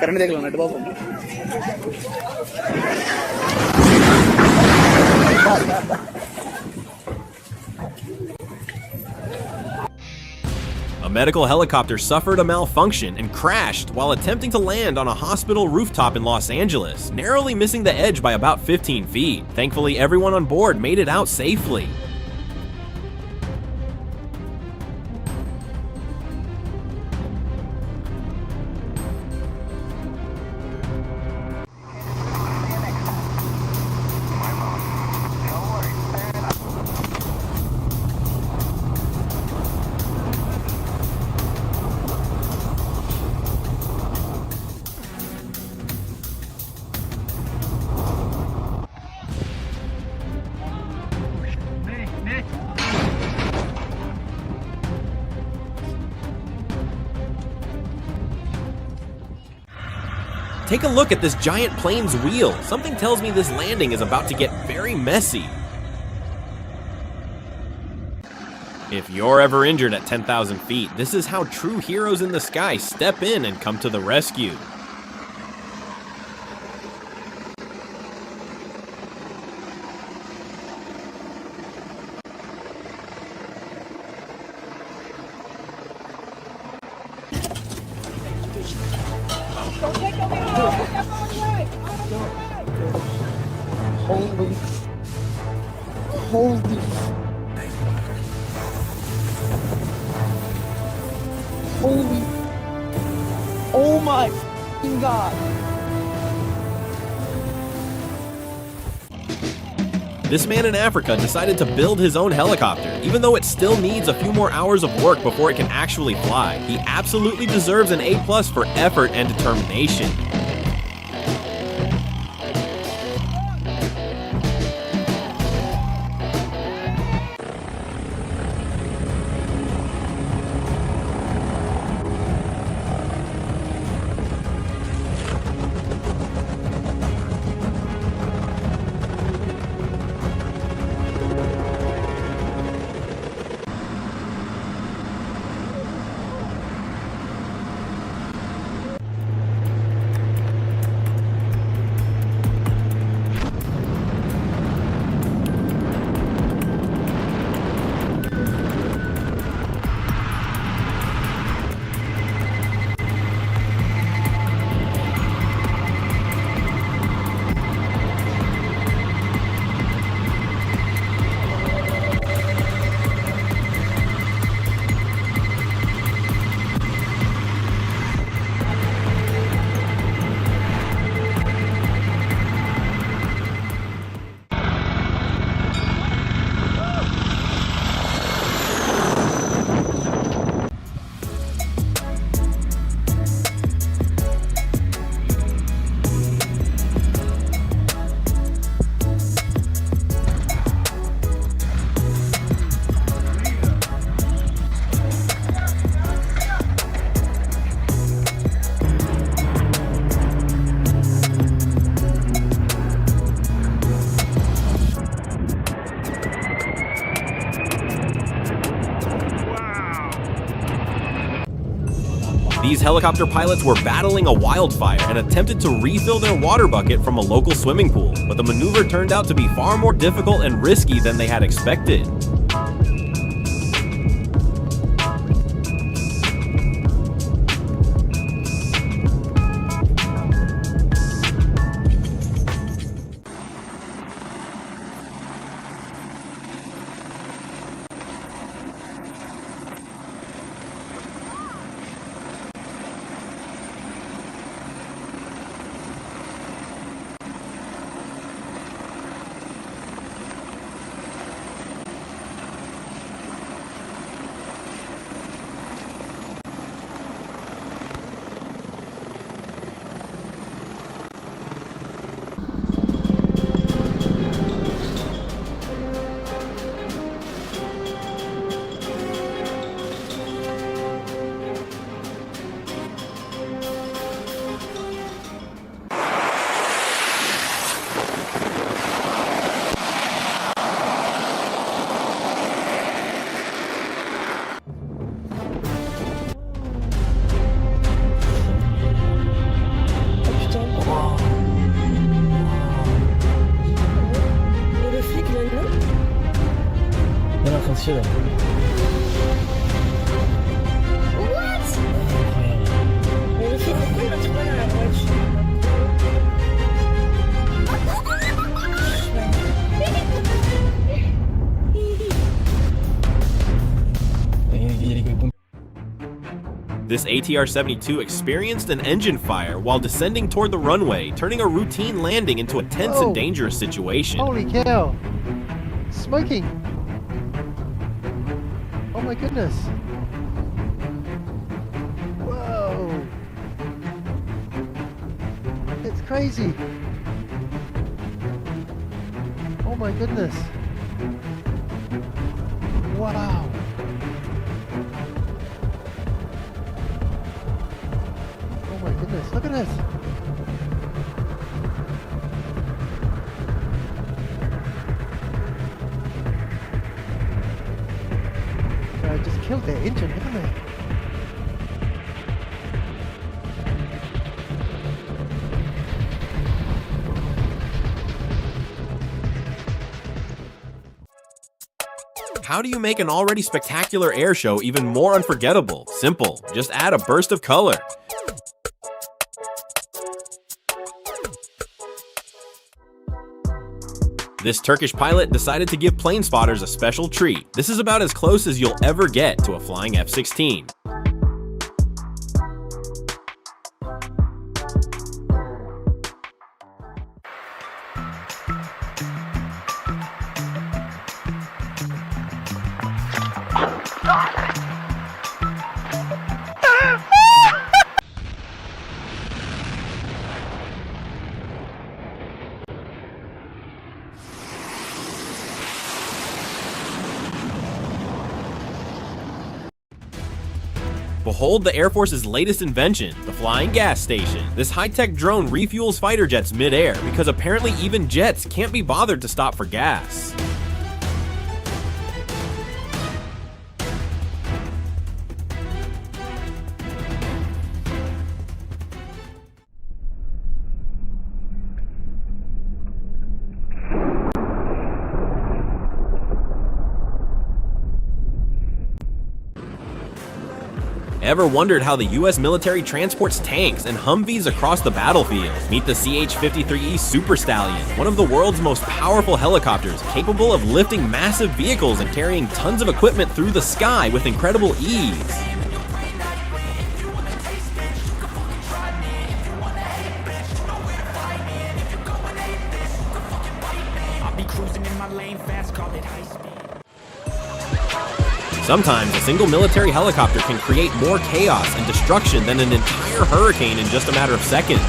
Current देख लो net बाबू। A medical helicopter suffered a malfunction and crashed while attempting to land on a hospital rooftop in Los Angeles, narrowly missing the edge by about 15 feet. Thankfully, everyone on board made it out safely. Take a look at this giant plane's wheel. Something tells me this landing is about to get very messy. If you're ever injured at 10,000 feet, this is how true heroes in the sky step in and come to the rescue. Holy. Holy. Oh my God. This man in Africa decided to build his own helicopter, even though it still needs a few more hours of work before it can actually fly. He absolutely deserves an A+ for effort and determination. helicopter pilots were battling a wildfire and attempted to refill their water bucket from a local swimming pool, but the maneuver turned out to be far more difficult and risky than they had expected. This ATR-72 experienced an engine fire while descending toward the runway, turning a routine landing into a tense and dangerous situation. Holy cow! Smoking! Oh my goodness! Whoa! It's crazy! Oh my goodness! Wow! Oh my goodness, look at this! I just killed their engine, haven't they? How do you make an already spectacular air show even more unforgettable? Simple, just add a burst of color. This Turkish pilot decided to give plane spotters a special treat. This is about as close as you'll ever get to a flying F-16. Behold the Air Force's latest invention, the flying gas station. This high-tech drone refuels fighter jets mid-air because apparently even jets can't be bothered to stop for gas. Ever wondered how the US military transports tanks and Humvees across the battlefield? Meet the CH-53E Super Stallion, one of the world's most powerful helicopters, capable of lifting massive vehicles and carrying tons of equipment through the sky with incredible ease. Sometimes a single military helicopter can create more chaos and destruction than an entire hurricane in just a matter of seconds.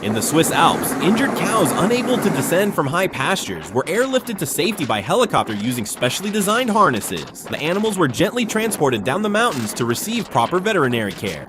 In the Swiss Alps, injured cows unable to descend from high pastures were airlifted to safety by helicopter using specially designed harnesses. The animals were gently transported down the mountains to receive proper veterinary care.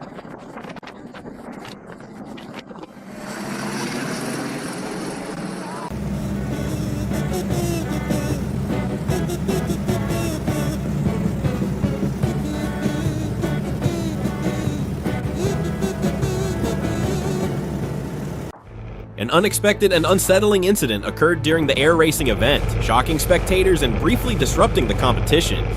An unexpected and unsettling incident occurred during the air racing event, shocking spectators and briefly disrupting the competition.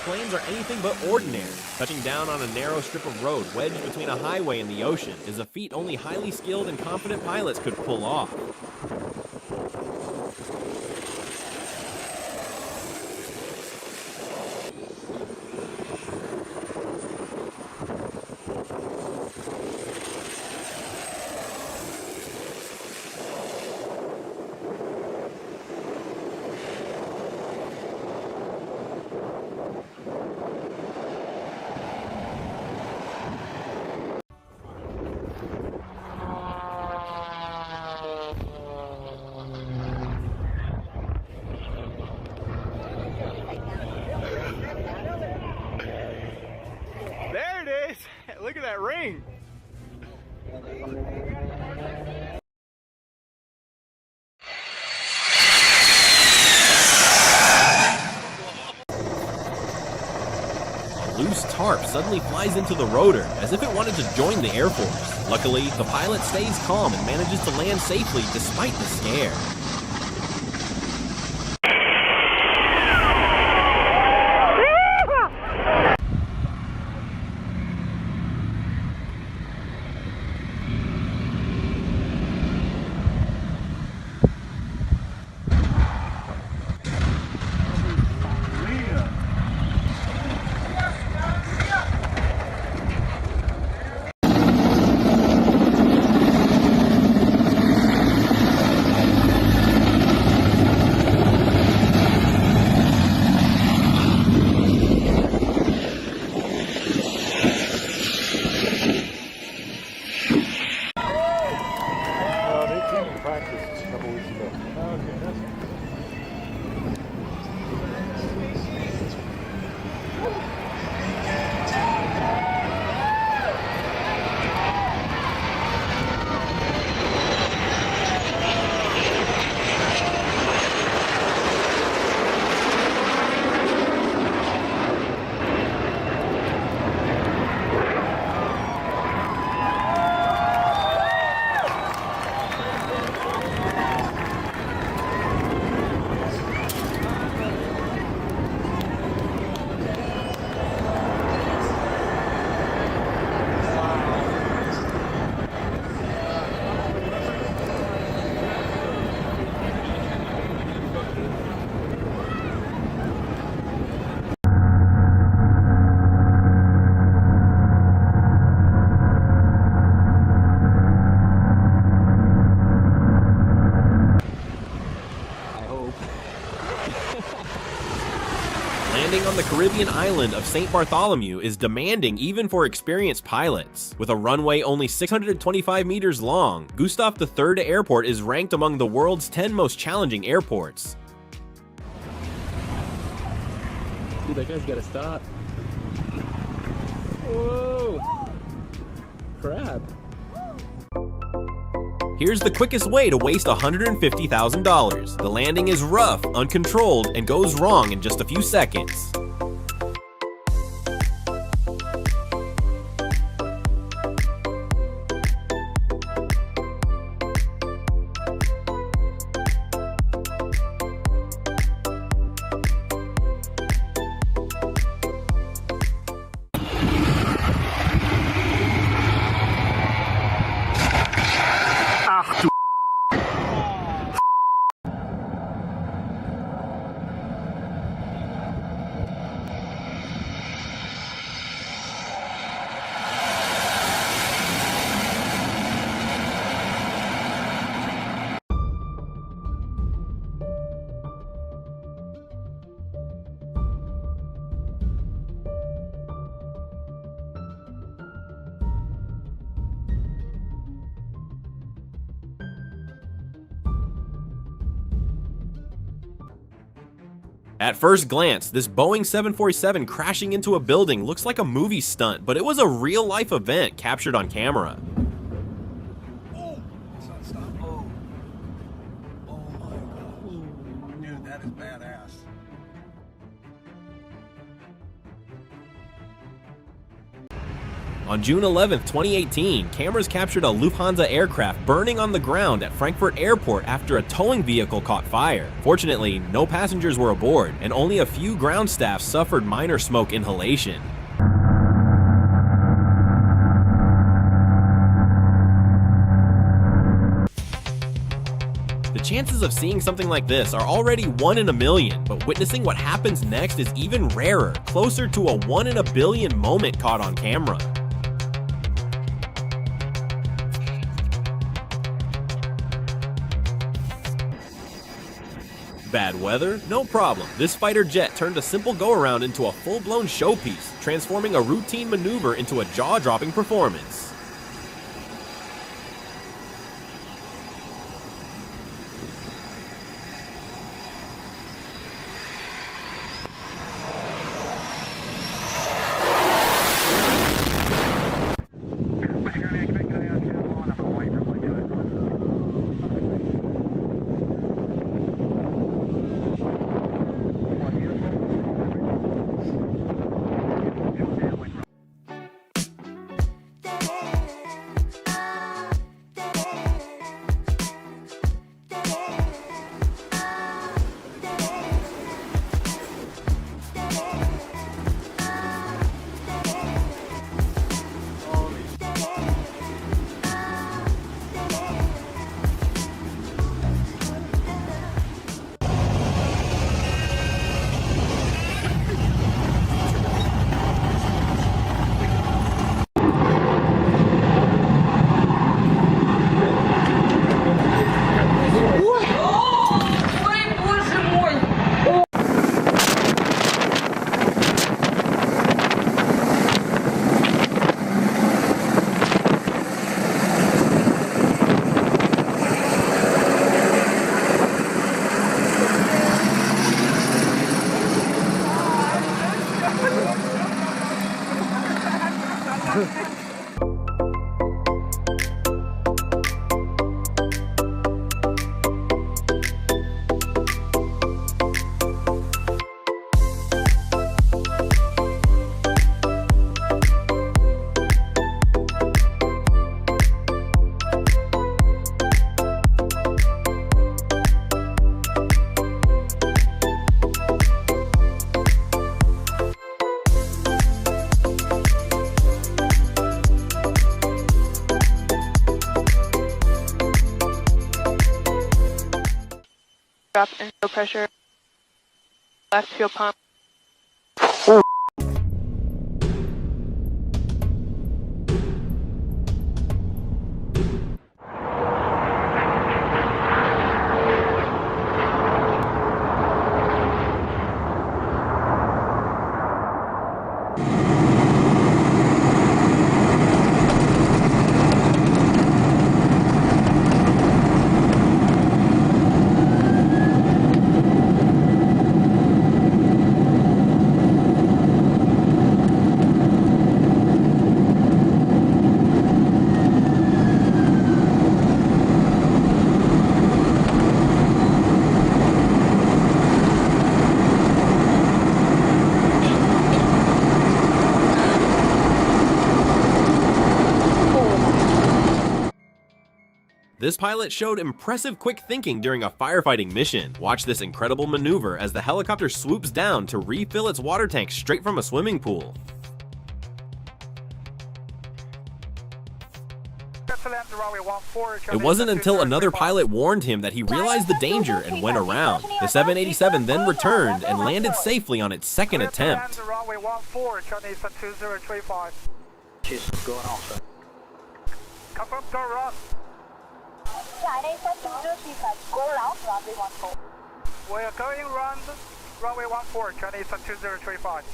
Planes are anything but ordinary. Touching down on a narrow strip of road wedged between a highway and the ocean is a feat only highly skilled and confident pilots could pull off. There it is! Look at that ring! A loose tarp suddenly flies into the rotor, as if it wanted to join the Air Force. Luckily, the pilot stays calm and manages to land safely despite the scare. Caribbean island of St. Bartholomew is demanding even for experienced pilots. With a runway only 625 meters long, Gustav III Airport is ranked among the world's 10 most challenging airports. Dude, that guy's gotta stop. Whoa! Crap. Here's the quickest way to waste $150,000. The landing is rough, uncontrolled, and goes wrong in just a few seconds. At first glance, this Boeing 747 crashing into a building looks like a movie stunt, but it was a real-life event captured on camera. Dude, that is badass. On June 11, 2018, cameras captured a Lufthansa aircraft burning on the ground at Frankfurt Airport after a towing vehicle caught fire. Fortunately, no passengers were aboard, and only a few ground staff suffered minor smoke inhalation. The chances of seeing something like this are already 1 in a million, but witnessing what happens next is even rarer, closer to a 1 in a billion moment caught on camera. Bad weather? No problem. This fighter jet turned a simple go-around into a full-blown showpiece, transforming a routine maneuver into a jaw-dropping performance. Drop in fuel pressure. Left fuel pump. This pilot showed impressive quick thinking during a firefighting mission. Watch this incredible maneuver as the helicopter swoops down to refill its water tank straight from a swimming pool. It wasn't until another pilot warned him that he realized the danger and went around. The 787 then returned and landed safely on its second attempt. She's going off, sir. Confirm, go around. We are going round runway 14, Chinese 2035.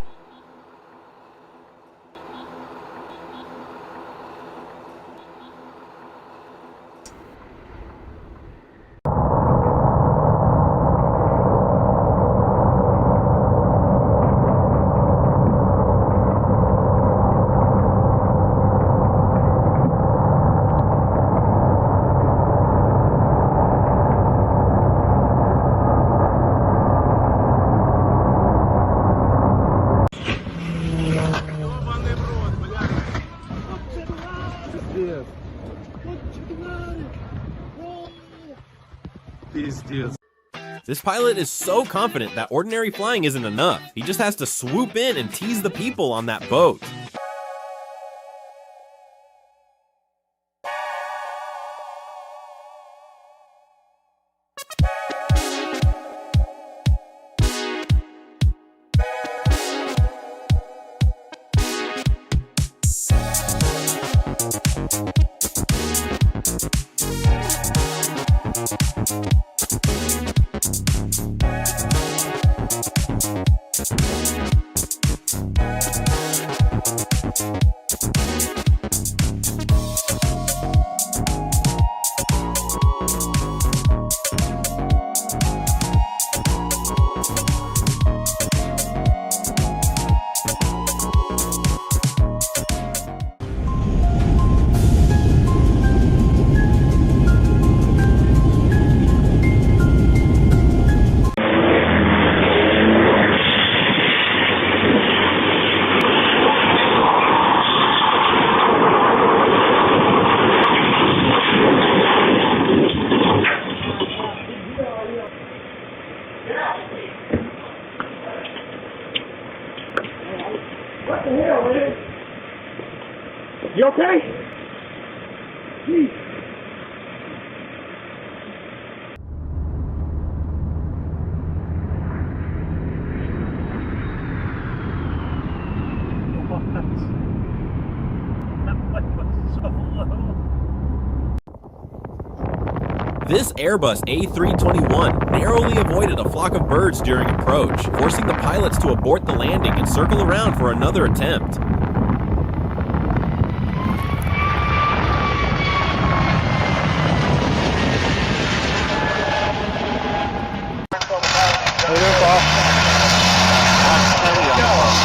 This pilot is so confident that ordinary flying isn't enough. He just has to swoop in and tease the people on that boat. What the hell, man? You okay? Jeez. This Airbus A321 narrowly avoided a flock of birds during approach, forcing the pilots to abort the landing and circle around for another attempt.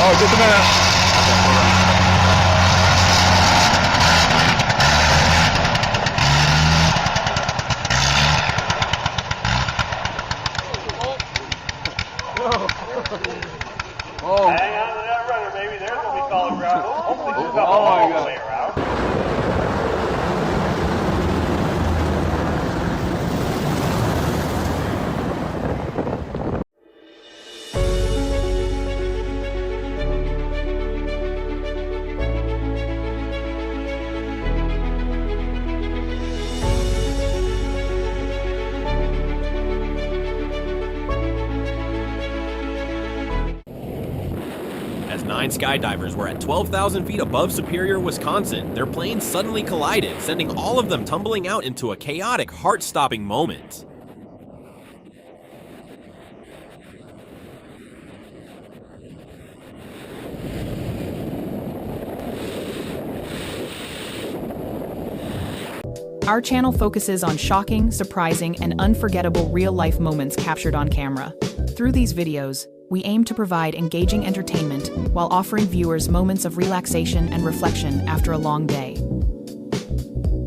Oh, just a minute. Oh. Hang on to that rudder, baby. There's going to be solid ground. Hopefully, she's got all the way around. As 9 skydivers were at 12,000 feet above Superior, Wisconsin, their planes suddenly collided, sending all of them tumbling out into a chaotic, heart-stopping moment. Our channel focuses on shocking, surprising, and unforgettable real-life moments captured on camera. Through these videos, we aim to provide engaging entertainment while offering viewers moments of relaxation and reflection after a long day.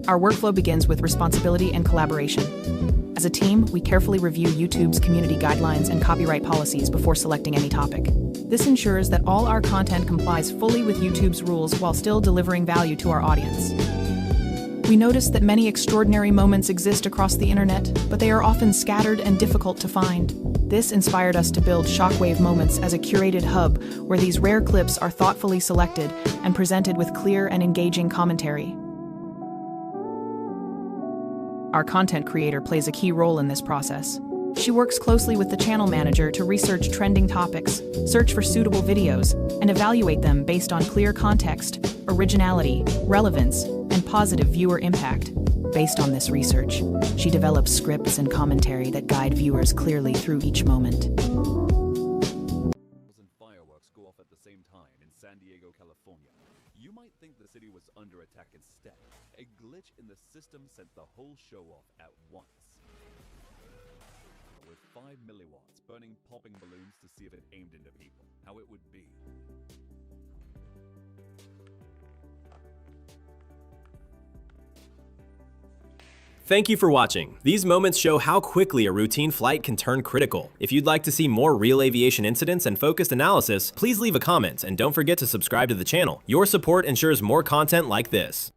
Our workflow begins with responsibility and collaboration. As a team, we carefully review YouTube's community guidelines and copyright policies before selecting any topic. This ensures that all our content complies fully with YouTube's rules while still delivering value to our audience. We We noticed that many extraordinary moments exist across the internet, but they are often scattered and difficult to find. This inspired us to build Shockwave Moments as a curated hub where these rare clips are thoughtfully selected and presented with clear and engaging commentary. Our content creator plays a key role in this process. She works closely with the channel manager to research trending topics, search for suitable videos, and evaluate them based on clear context, originality, relevance, and positive viewer impact. Based on this research, she develops scripts and commentary that guide viewers clearly through each moment. Fireworks go off at the same time in San Diego, California. You might think the city was under attack instead. A glitch in the system sent the whole show off at once. With 5 milliwatts burning popping balloons to see if it aimed into people, how it would be. Thank you for watching. These moments show how quickly a routine flight can turn critical. If you'd like to see more real aviation incidents and focused analysis, please leave a comment and don't forget to subscribe to the channel. Your support ensures more content like this.